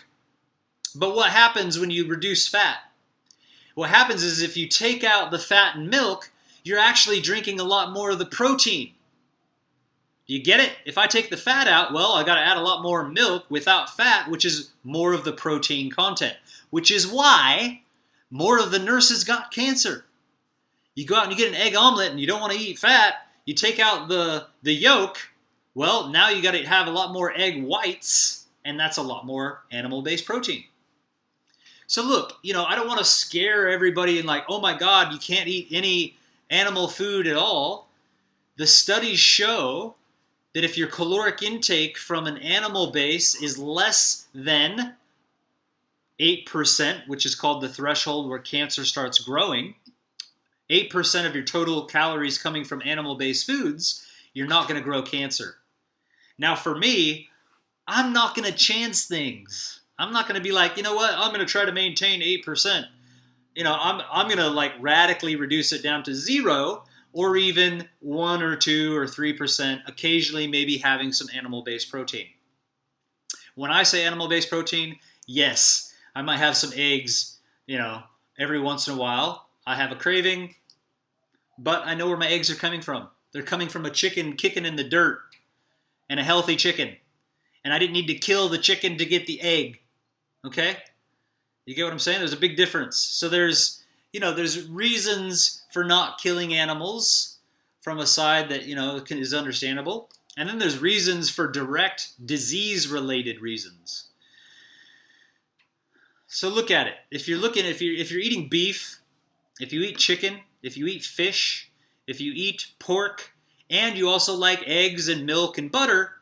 But what happens when you reduce fat? What happens is if you take out the fat and milk, you're actually drinking a lot more of the protein. Do you get it? If I take the fat out, well, I got to add a lot more milk without fat, which is more of the protein content, which is why more of the nurses got cancer. You go out and you get an egg omelet and you don't want to eat fat, you take out the yolk, well, now you got to have a lot more egg whites, and that's a lot more animal-based protein. So look, I don't want to scare everybody and like, oh my God, you can't eat any animal food at all. The studies show that if your caloric intake from an animal base is less than 8%, which is called the threshold where cancer starts growing, 8% of your total calories coming from animal-based foods, you're not going to grow cancer. Now for me, I'm not going to chance things. I'm not going to be like, you know what, I'm going to try to maintain 8%. I'm going to radically reduce it down to 0 or even 1 or 2 or 3%, occasionally maybe having some animal-based protein. When I say animal-based protein, yes, I might have some eggs, every once in a while. I have a craving, but I know where my eggs are coming from. They're coming from a chicken kicking in the dirt, and a healthy chicken. And I didn't need to kill the chicken to get the egg, okay? You get what I'm saying? There's a big difference. So there's reasons for not killing animals from a side that, is understandable. And then there's reasons for direct disease-related reasons. So look at it. If you're eating beef, if you eat chicken, if you eat fish, if you eat pork, and you also like eggs and milk and butter,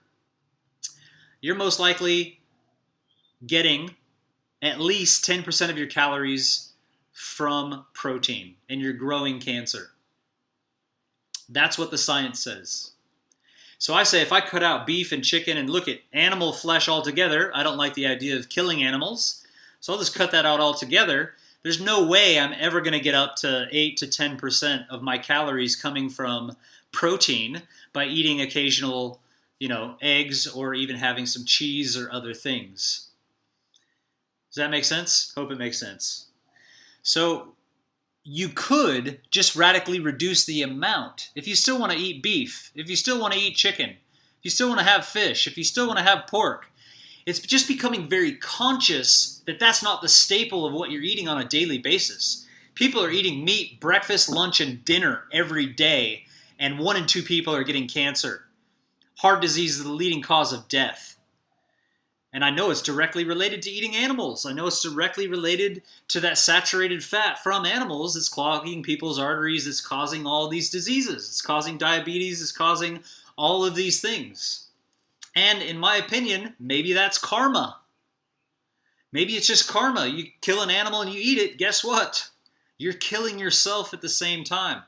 you're most likely getting at least 10% of your calories from protein, and you're growing cancer. That's what the science says. So I say if I cut out beef and chicken and look at animal flesh altogether, I don't like the idea of killing animals, so I'll just cut that out altogether. There's no way I'm ever going to get up to 8 to 10% of my calories coming from protein by eating occasional, eggs or even having some cheese or other things. Does that make sense? Hope it makes sense. So you could just radically reduce the amount. If you still want to eat beef, if you still want to eat chicken, if you still want to have fish, if you still want to have pork, it's just becoming very conscious that that's not the staple of what you're eating on a daily basis. People are eating meat, breakfast, lunch, and dinner every day, and 1 in 2 people are getting cancer. Heart disease is the leading cause of death. And I know it's directly related to eating animals. I know it's directly related to that saturated fat from animals that's clogging people's arteries. It's causing all these diseases. It's causing diabetes. It's causing all of these things. And in my opinion, maybe that's karma. Maybe it's just karma. You kill an animal and you eat it. Guess what? You're killing yourself at the same time.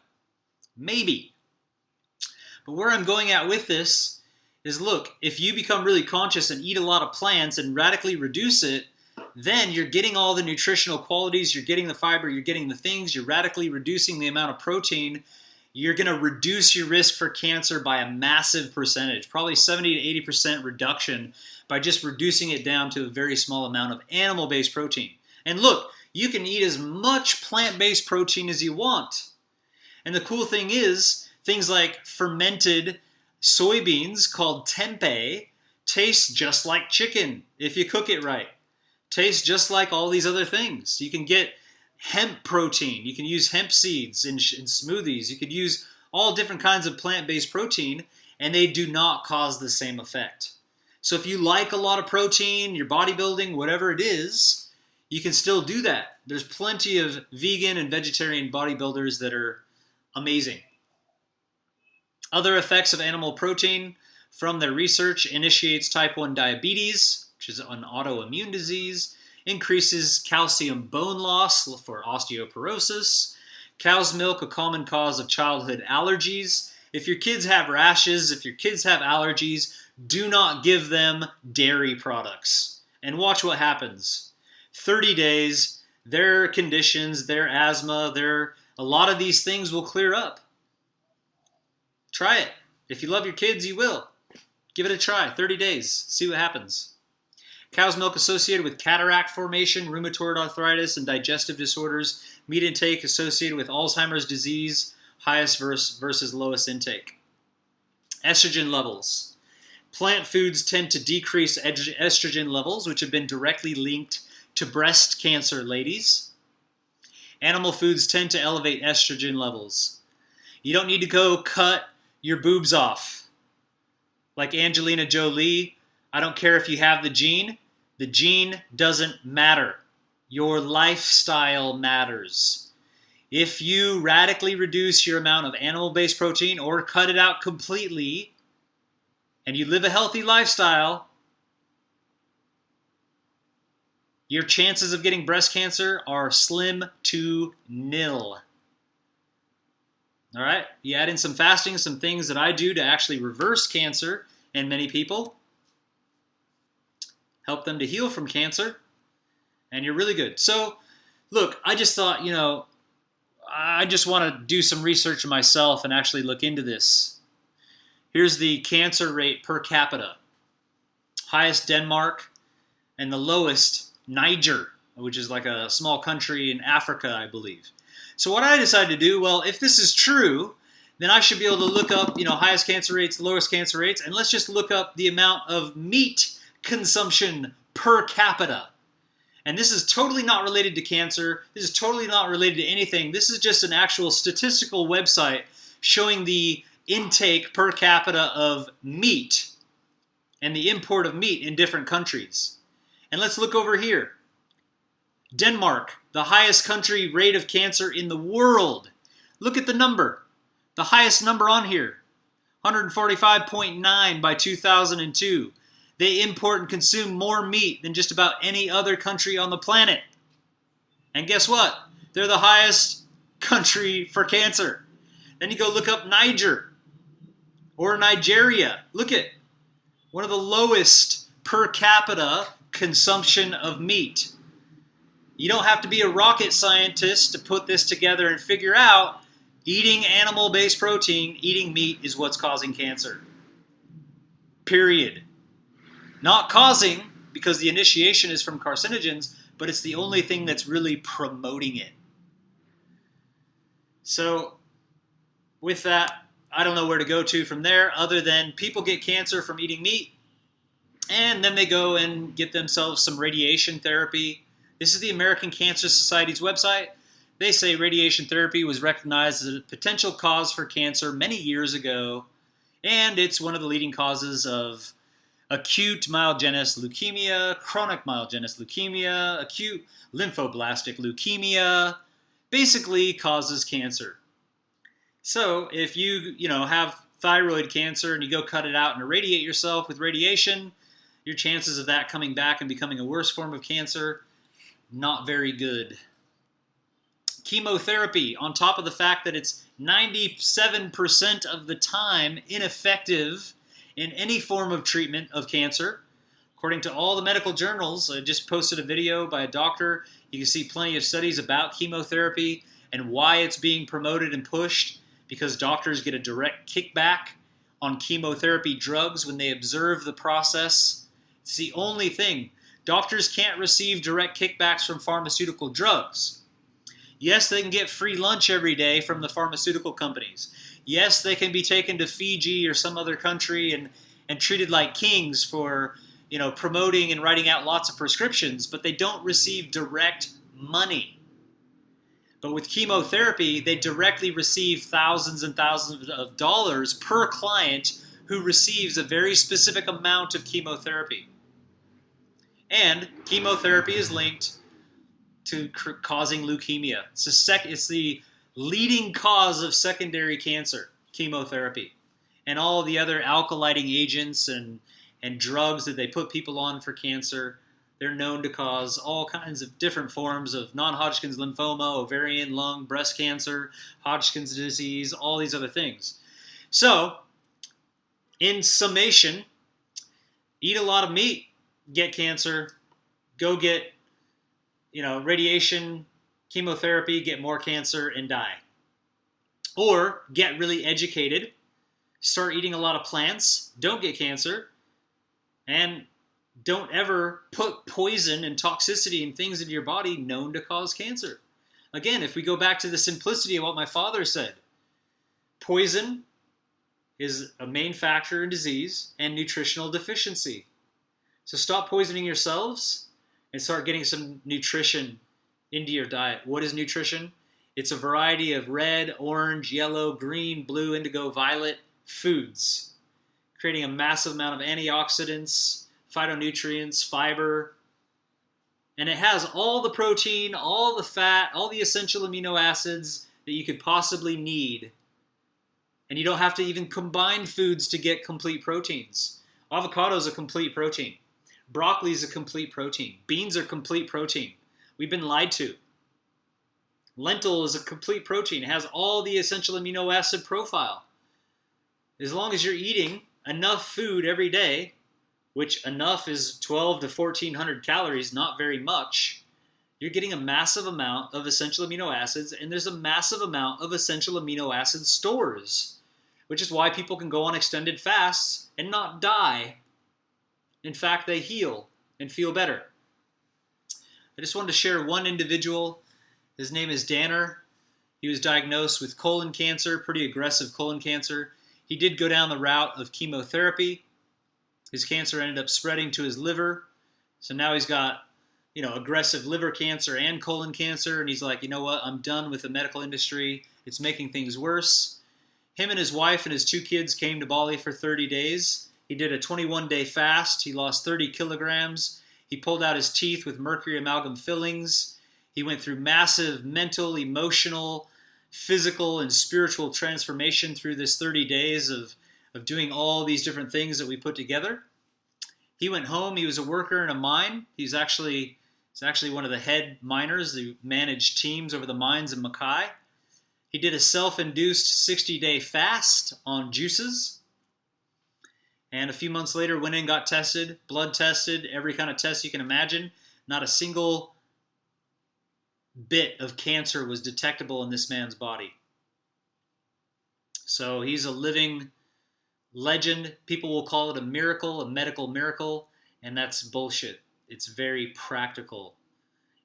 Maybe. But where I'm going at with this is, look, if you become really conscious and eat a lot of plants and radically reduce it, then you're getting all the nutritional qualities, you're getting the fiber, you're getting the things, you're radically reducing the amount of protein. You're going to reduce your risk for cancer by a massive percentage, probably 70 to 80% reduction by just reducing it down to a very small amount of animal-based protein. And look, you can eat as much plant-based protein as you want. And the cool thing is, things like fermented soybeans called tempeh taste just like chicken if you cook it right. Tastes just like all these other things. You can get hemp protein. You can use hemp seeds in smoothies. You could use all different kinds of plant-based protein, and they do not cause the same effect. So if you like a lot of protein, you're bodybuilding, whatever it is, you can still do that. There's plenty of vegan and vegetarian bodybuilders that are amazing. Other effects of animal protein from their research: initiates type 1 diabetes, which is an autoimmune disease, increases calcium bone loss for osteoporosis, cow's milk, a common cause of childhood allergies. If your kids have rashes, if your kids have allergies, do not give them dairy products. And watch what happens. 30 days, their conditions, their asthma, a lot of these things will clear up. Try it. If you love your kids, you will. Give it a try. 30 days. See what happens. Cow's milk associated with cataract formation, rheumatoid arthritis, and digestive disorders. Meat intake associated with Alzheimer's disease, highest versus lowest intake. Estrogen levels. Plant foods tend to decrease estrogen levels, which have been directly linked to breast cancer, ladies. Animal foods tend to elevate estrogen levels. You don't need to go cut your boobs off. Like Angelina Jolie, I don't care if you have the gene doesn't matter. Your lifestyle matters. If you radically reduce your amount of animal-based protein or cut it out completely, and you live a healthy lifestyle, your chances of getting breast cancer are slim to nil. All right, you add in some fasting, some things that I do to actually reverse cancer in many people, help them to heal from cancer, and you're really good. So, look, I just thought, I just want to do some research myself and actually look into this. Here's the cancer rate per capita. Highest Denmark, and the lowest Niger, which is like a small country in Africa, I believe. So what I decided to do, well, if this is true, then I should be able to look up, highest cancer rates, lowest cancer rates, and let's just look up the amount of meat consumption per capita. And this is totally not related to cancer. This is totally not related to anything. This is just an actual statistical website showing the intake per capita of meat and the import of meat in different countries. And let's look over here. Denmark, the highest country rate of cancer in the world. Look at the number. The highest number on here, 145.9 by 2002. They import and consume more meat than just about any other country on the planet. And guess what? They're the highest country for cancer. Then you go look up Niger or Nigeria. Look at one of the lowest per capita consumption of meat. You don't have to be a rocket scientist to put this together and figure out eating animal-based protein, eating meat is what's causing cancer. Period. Not causing, because the initiation is from carcinogens, but it's the only thing that's really promoting it. So, with that, I don't know where to go to from there, other than people get cancer from eating meat, and then they go and get themselves some radiation therapy. This is the American Cancer Society's website. They say radiation therapy was recognized as a potential cause for cancer many years ago, and it's one of the leading causes of acute myelogenous leukemia, chronic myelogenous leukemia, acute lymphoblastic leukemia, basically causes cancer. So if you have thyroid cancer and you go cut it out and irradiate yourself with radiation, your chances of that coming back and becoming a worse form of cancer, not very good. Chemotherapy, on top of the fact that it's 97% of the time ineffective in any form of treatment of cancer. According to all the medical journals, I just posted a video by a doctor. You can see plenty of studies about chemotherapy and why it's being promoted and pushed, because doctors get a direct kickback on chemotherapy drugs when they observe the process. It's the only thing. Doctors can't receive direct kickbacks from pharmaceutical drugs. Yes, they can get free lunch every day from the pharmaceutical companies. Yes, they can be taken to Fiji or some other country and treated like kings for, promoting and writing out lots of prescriptions, but they don't receive direct money. But with chemotherapy, they directly receive thousands and thousands of dollars per client who receives a very specific amount of chemotherapy. And chemotherapy is linked to causing leukemia. It's the leading cause of secondary cancer, chemotherapy. And all the other alkylating agents and drugs that they put people on for cancer, they're known to cause all kinds of different forms of non-Hodgkin's lymphoma, ovarian, lung, breast cancer, Hodgkin's disease, all these other things. So, in summation, eat a lot of meat, get cancer, go get radiation, chemotherapy, get more cancer, and die. Or get really educated, start eating a lot of plants, don't get cancer, and don't ever put poison and toxicity and things into your body known to cause cancer. Again, if we go back to the simplicity of what my father said, poison is a main factor in disease and nutritional deficiency. So stop poisoning yourselves and start getting some nutrition into your diet. What is nutrition? It's a variety of red, orange, yellow, green, blue, indigo, violet foods, creating a massive amount of antioxidants, phytonutrients, fiber, and it has all the protein, all the fat, all the essential amino acids that you could possibly need. And you don't have to even combine foods to get complete proteins. Avocado is a complete protein. Broccoli is a complete protein. Beans are complete protein. We've been lied to. Lentil is a complete protein. It has all the essential amino acid profile. As long as you're eating enough food every day, which enough is 12 to 1400 calories, not very much, you're getting a massive amount of essential amino acids, and there's a massive amount of essential amino acid stores, which is why people can go on extended fasts and not die. In fact, they heal and feel better. I just wanted to share one individual. His name is Danner. He was diagnosed with colon cancer, pretty aggressive colon cancer. He did go down the route of chemotherapy. His cancer ended up spreading to his liver. So now he's got aggressive liver cancer and colon cancer. And he's like, you know what? I'm done with the medical industry. It's making things worse. Him and his wife and his 2 kids came to Bali for 30 days. He did a 21-day fast. He lost 30 kilograms. He pulled out his teeth with mercury amalgam fillings. He went through massive mental, emotional, physical, and spiritual transformation through this 30 days of doing all these different things that we put together. He went home. He was a worker in a mine. He's actually one of the head miners who managed teams over the mines in Mackay. He did a self-induced 60-day fast on juices. And a few months later went in, got tested, blood tested, every kind of test you can imagine. Not a single bit of cancer was detectable in this man's body. So he's a living legend. People will call it a miracle, a medical miracle, and that's bullshit. It's very practical.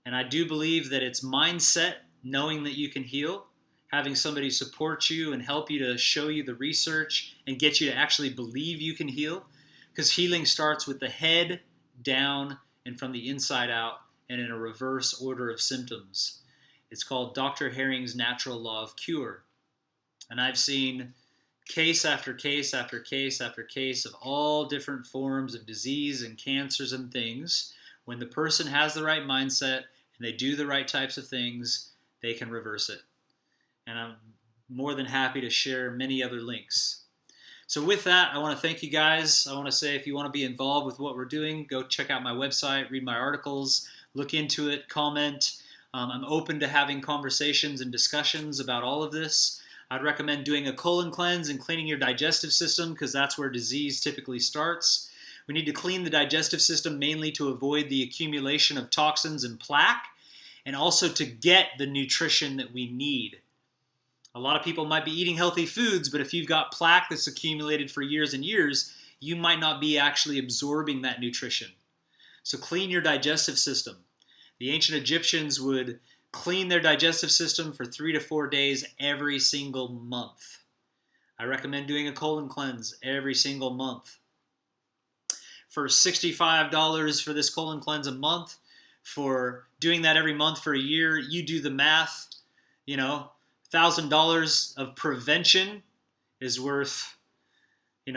And I do believe that it's mindset, knowing that you can heal, having somebody support you and help you to show you the research and get you to actually believe you can heal. Because healing starts with the head down and from the inside out and in a reverse order of symptoms. It's called Dr. Herring's natural law of cure. And I've seen case after case after case after case of all different forms of disease and cancers and things. When the person has the right mindset and they do the right types of things, they can reverse it. And I'm more than happy to share many other links. So with that, I want to thank you guys. I want to say if you want to be involved with what we're doing, go check out my website, read my articles, look into it, comment. I'm open to having conversations and discussions about all of this. I'd recommend doing a colon cleanse and cleaning your digestive system because that's where disease typically starts. We need to clean the digestive system mainly to avoid the accumulation of toxins and plaque and also to get the nutrition that we need. A lot of people might be eating healthy foods, but if you've got plaque that's accumulated for years and years, you might not be actually absorbing that nutrition. So clean your digestive system. The ancient Egyptians would clean their digestive system for 3 to 4 days every single month. I recommend doing a colon cleanse every single month. For $65 for this colon cleanse a month, for doing that every month for a year, you do the math, $1,000 of prevention is worth,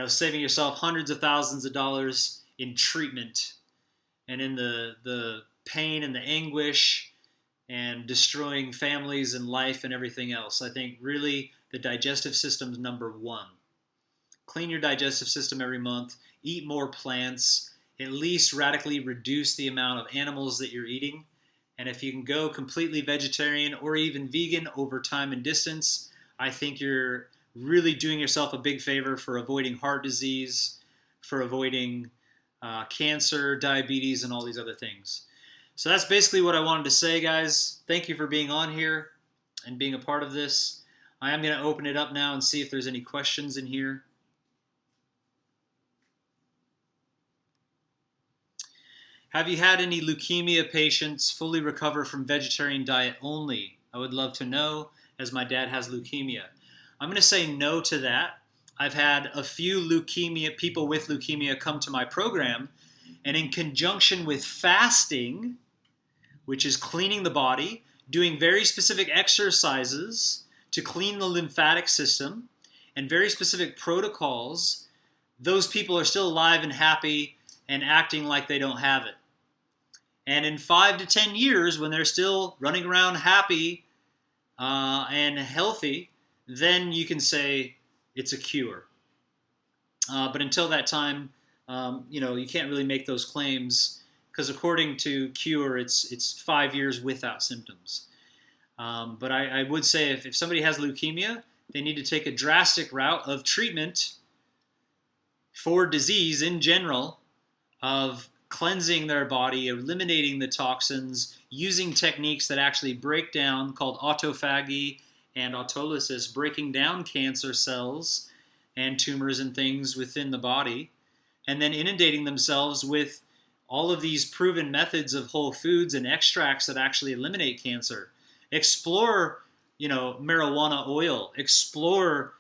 saving yourself hundreds of thousands of dollars in treatment and in the pain and the anguish and destroying families and life and everything else. I think really the digestive system's number one. Clean your digestive system every month. Eat more plants. At least radically reduce the amount of animals that you're eating. And if you can go completely vegetarian or even vegan over time and distance, I think you're really doing yourself a big favor for avoiding heart disease, for avoiding cancer, diabetes, and all these other things. So that's basically what I wanted to say, guys. Thank you for being on here and being a part of this. I am going to open it up now and see if there's any questions in here. Have you had any leukemia patients fully recover from vegetarian diet only? I would love to know, as my dad has leukemia. I'm going to say no to that. I've had a few people with leukemia come to my program, and in conjunction with fasting, which is cleaning the body, doing very specific exercises to clean the lymphatic system, and very specific protocols, those people are still alive and happy and acting like they don't have it. And in 5 to 10 years, when they're still running around happy and healthy, then you can say it's a cure. But until that time, you can't really make those claims because according to cure, it's 5 years without symptoms. But I would say if somebody has leukemia, they need to take a drastic route of treatment for disease in general, of cleansing their body, eliminating the toxins, using techniques that actually break down, called autophagy and autolysis, breaking down cancer cells and tumors and things within the body, and then inundating themselves with all of these proven methods of whole foods and extracts that actually eliminate cancer. Explore, marijuana oil. Explore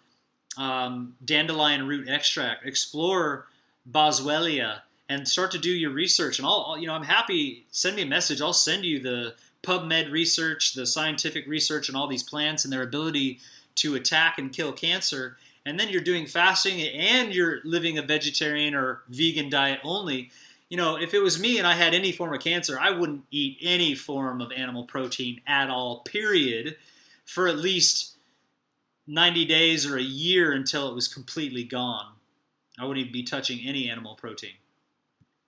dandelion root extract. Explore boswellia and start to do your research. And I'm happy. Send me a message. I'll send you the PubMed research, the scientific research, and all these plants and their ability to attack and kill cancer. And then you're doing fasting and you're living a vegetarian or vegan diet only. If it was me and I had any form of cancer, I wouldn't eat any form of animal protein at all, period, for at least 90 days or a year until it was completely gone. I wouldn't even be touching any animal protein.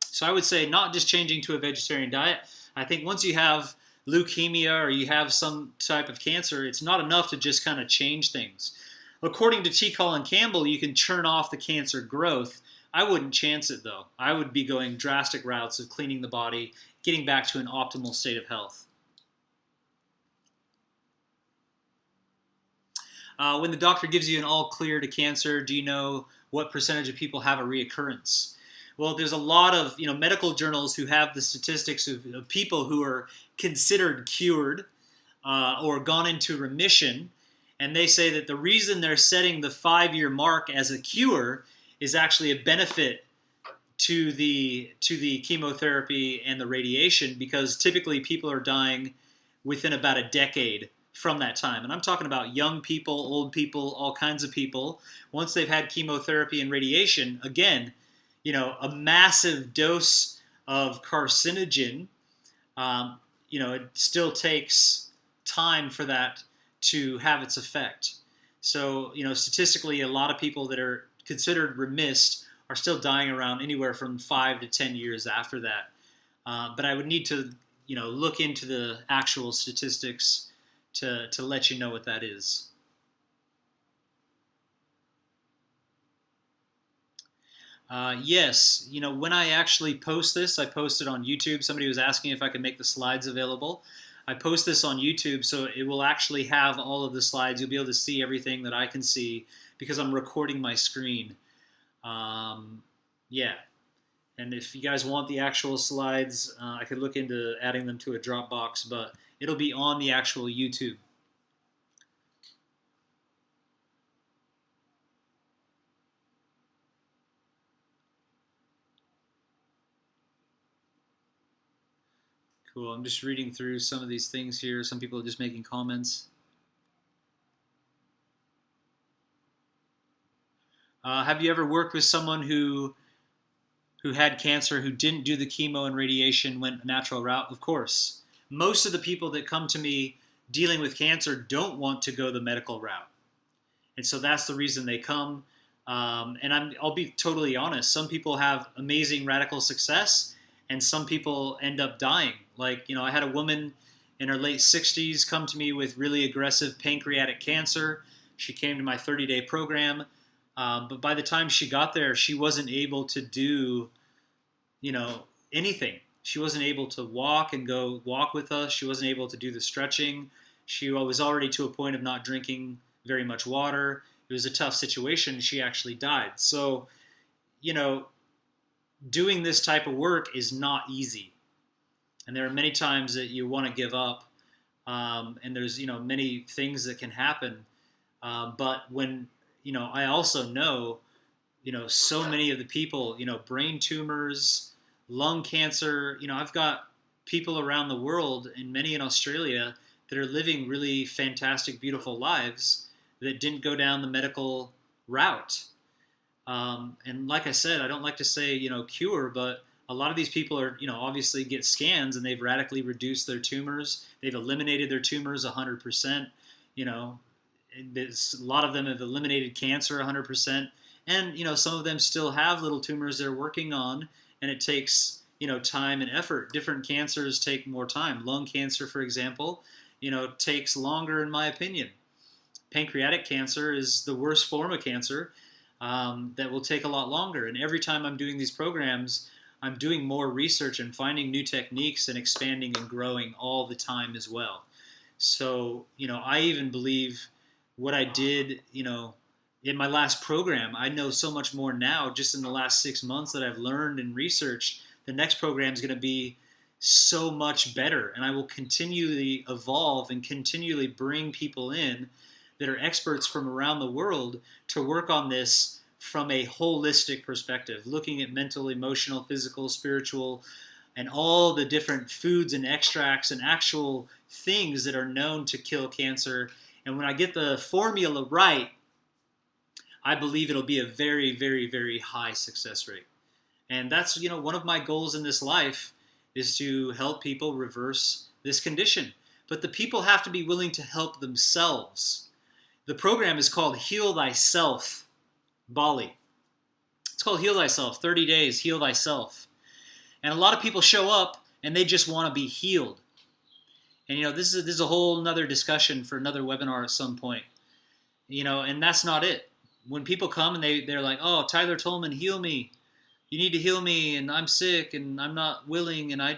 So I would say not just changing to a vegetarian diet. I think once you have leukemia or you have some type of cancer, it's not enough to just kind of change things. According to Colin Campbell, you can turn off the cancer growth. I wouldn't chance it, though. I would be going drastic routes of cleaning the body, getting back to an optimal state of health. When the doctor gives you an all clear to cancer, do you know what percentage of people have a reoccurrence? Well, there's a lot of medical journals who have the statistics of people who are considered cured or gone into remission, and they say that the reason they're setting the 5-year mark as a cure is actually a benefit to the chemotherapy and the radiation, because typically people are dying within about a decade from that time. And I'm talking about young people, old people, all kinds of people. Once they've had chemotherapy and radiation, again, a massive dose of carcinogen, it still takes time for that to have its effect. So, statistically, a lot of people that are considered remissed are still dying around anywhere from 5 to 10 years after that. But I would need to, look into the actual statistics to let you know what that is. Yes, when I actually post this, I post it on YouTube. Somebody was asking if I could make the slides available. I post this on YouTube, so it will actually have all of the slides. You'll be able to see everything that I can see because I'm recording my screen. Yeah. And if you guys want the actual slides, I could look into adding them to a Dropbox, but it'll be on the actual YouTube. Cool. I'm just reading through some of these things here. Some people are just making comments. Have you ever worked with someone who had cancer, who didn't do the chemo and radiation, went a natural route? Of course. Most of the people that come to me dealing with cancer don't want to go the medical route. And so that's the reason they come. And I'll be totally honest. Some people have amazing radical success, and some people end up dying. Like, I had a woman in her late 60s come to me with really aggressive pancreatic cancer. She came to my 30-day program. But by the time she got there, she wasn't able to do, anything. She wasn't able to walk and go walk with us. She wasn't able to do the stretching. She was already to a point of not drinking very much water. It was a tough situation. She actually died. So, doing this type of work is not easy. And there are many times that you want to give up. And there's, many things that can happen. But when, I also know, so many of the people, brain tumors, lung cancer, I've got people around the world and many in Australia that are living really fantastic, beautiful lives that didn't go down the medical route. And like I said, I don't like to say, cure, but a lot of these people are, obviously get scans and they've radically reduced their tumors. They've eliminated their tumors 100%, a lot of them have eliminated cancer 100%. And, some of them still have little tumors they're working on, and it takes, time and effort. Different cancers take more time. Lung cancer, for example, takes longer, in my opinion. Pancreatic cancer is the worst form of cancer that will take a lot longer. And every time I'm doing these programs, I'm doing more research and finding new techniques and expanding and growing all the time as well. So, I even believe what I did, in my last program, I know so much more now just in the last 6 months that I've learned and researched. The next program is going to be so much better, and I will continually evolve and continually bring people in that are experts from around the world to work on this from a holistic perspective, looking at mental, emotional, physical, spiritual, and all the different foods and extracts and actual things that are known to kill cancer. And when I get the formula right, I believe it'll be a very, very, very high success rate. And that's, one of my goals in this life is to help people reverse this condition. But the people have to be willing to help themselves. The program is called Heal Thyself, Bali. It's called Heal Thyself, 30 days, Heal Thyself. And a lot of people show up and they just want to be healed. And this is a whole nother discussion for another webinar at some point. And that's not it. When people come and they're like, oh, Tyler Tolman, heal me. You need to heal me, and I'm sick, and I'm not willing, and I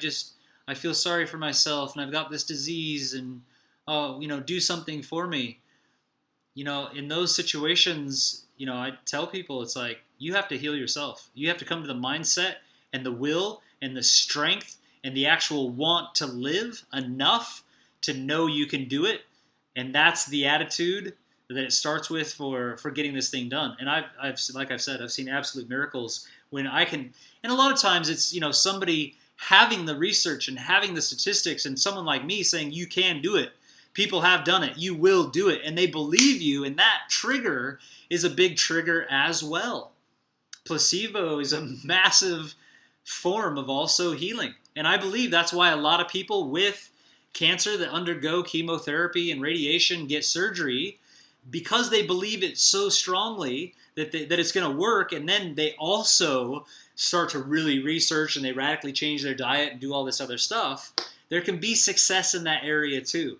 feel sorry for myself, and I've got this disease, and do something for me. In those situations, I tell people it's like you have to heal yourself. You have to come to the mindset and the will and the strength and the actual want to live enough to know you can do it, and that's the attitude that it starts with for getting this thing done. And I've like I've said, I've seen absolute miracles when I can, and a lot of times it's, somebody having the research and having the statistics and someone like me saying you can do it. People have done it. You will do it. And they believe you. And that trigger is a big trigger as well. Placebo is a massive form of also healing. And I believe that's why a lot of people with cancer that undergo chemotherapy and radiation get surgery, because they believe it so strongly that it's going to work, and then they also start to really research and they radically change their diet and do all this other stuff. There can be success in that area too.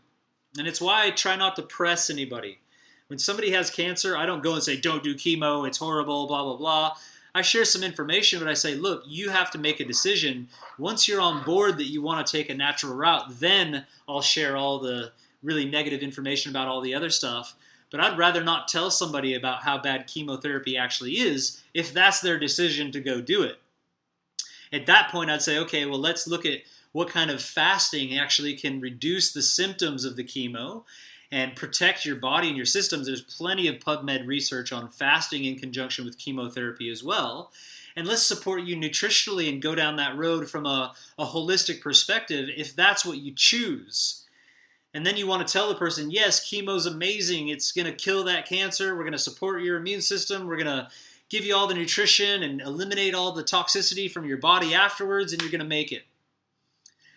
And it's why I try not to press anybody. When somebody has cancer, I don't go and say, don't do chemo, it's horrible, blah, blah, blah. I share some information, but I say, look, you have to make a decision. Once you're on board that you want to take a natural route, then I'll share all the really negative information about all the other stuff. But I'd rather not tell somebody about how bad chemotherapy actually is if that's their decision to go do it. At that point, I'd say, okay, well, let's look at what kind of fasting actually can reduce the symptoms of the chemo and protect your body and your systems. There's plenty of PubMed research on fasting in conjunction with chemotherapy as well. And let's support you nutritionally and go down that road from a holistic perspective if that's what you choose. And then you want to tell the person, yes, chemo's amazing. It's going to kill that cancer. We're going to support your immune system. We're going to give you all the nutrition and eliminate all the toxicity from your body afterwards, and you're going to make it.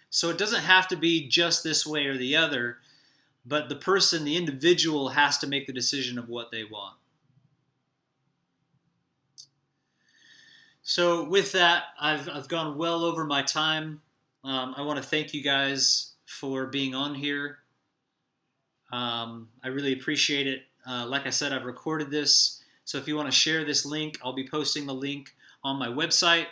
So it doesn't have to be just this way or the other, but the person, the individual, has to make the decision of what they want. So with that, I've gone well over my time. I want to thank you guys for being on here. I really appreciate it. Like I said, I've recorded this, so if you want to share this link, I'll be posting the link on my website.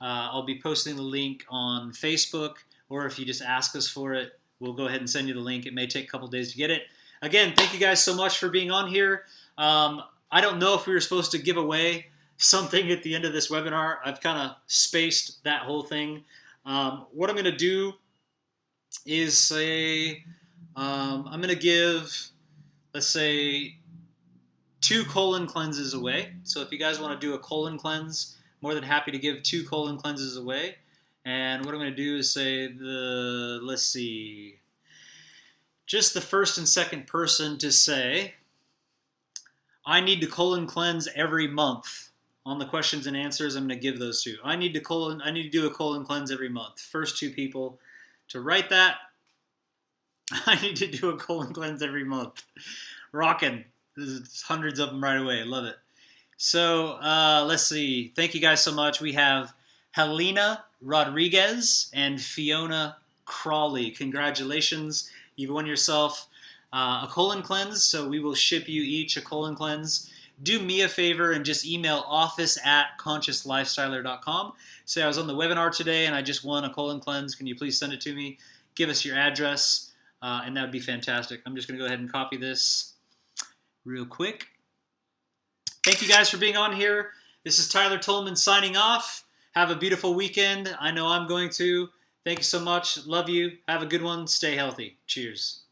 I'll be posting the link on Facebook, or if you just ask us for it, we'll go ahead and send you the link. It may take a couple days to get it. Again, thank you guys so much for being on here. I don't know if we were supposed to give away something at the end of this webinar. I've kind of spaced that whole thing. What I'm going to do is say, I'm going to give, let's say, 2 colon cleanses away. So if you guys want to do a colon cleanse, more than happy to give 2 colon cleanses away. And what I'm going to do is say let's see, just the first and second person to say, I need to colon cleanse every month. On the questions and answers, I'm going to give those 2. I need to do a colon cleanse every month. First 2 people to write that. I need to do a colon cleanse every month. Rockin'. There's hundreds of them right away. Love it. So let's see. Thank you guys so much. We have Helena Rodriguez and Fiona Crawley. Congratulations. You've won yourself a colon cleanse. So we will ship you each a colon cleanse. Do me a favor and just email office@consciouslifestyler.com. Say I was on the webinar today and I just won a colon cleanse. Can you please send it to me? Give us your address. And that would be fantastic. I'm just going to go ahead and copy this real quick. Thank you guys for being on here. This is Tyler Tolman signing off. Have a beautiful weekend. I know I'm going to. Thank you so much. Love you. Have a good one. Stay healthy. Cheers.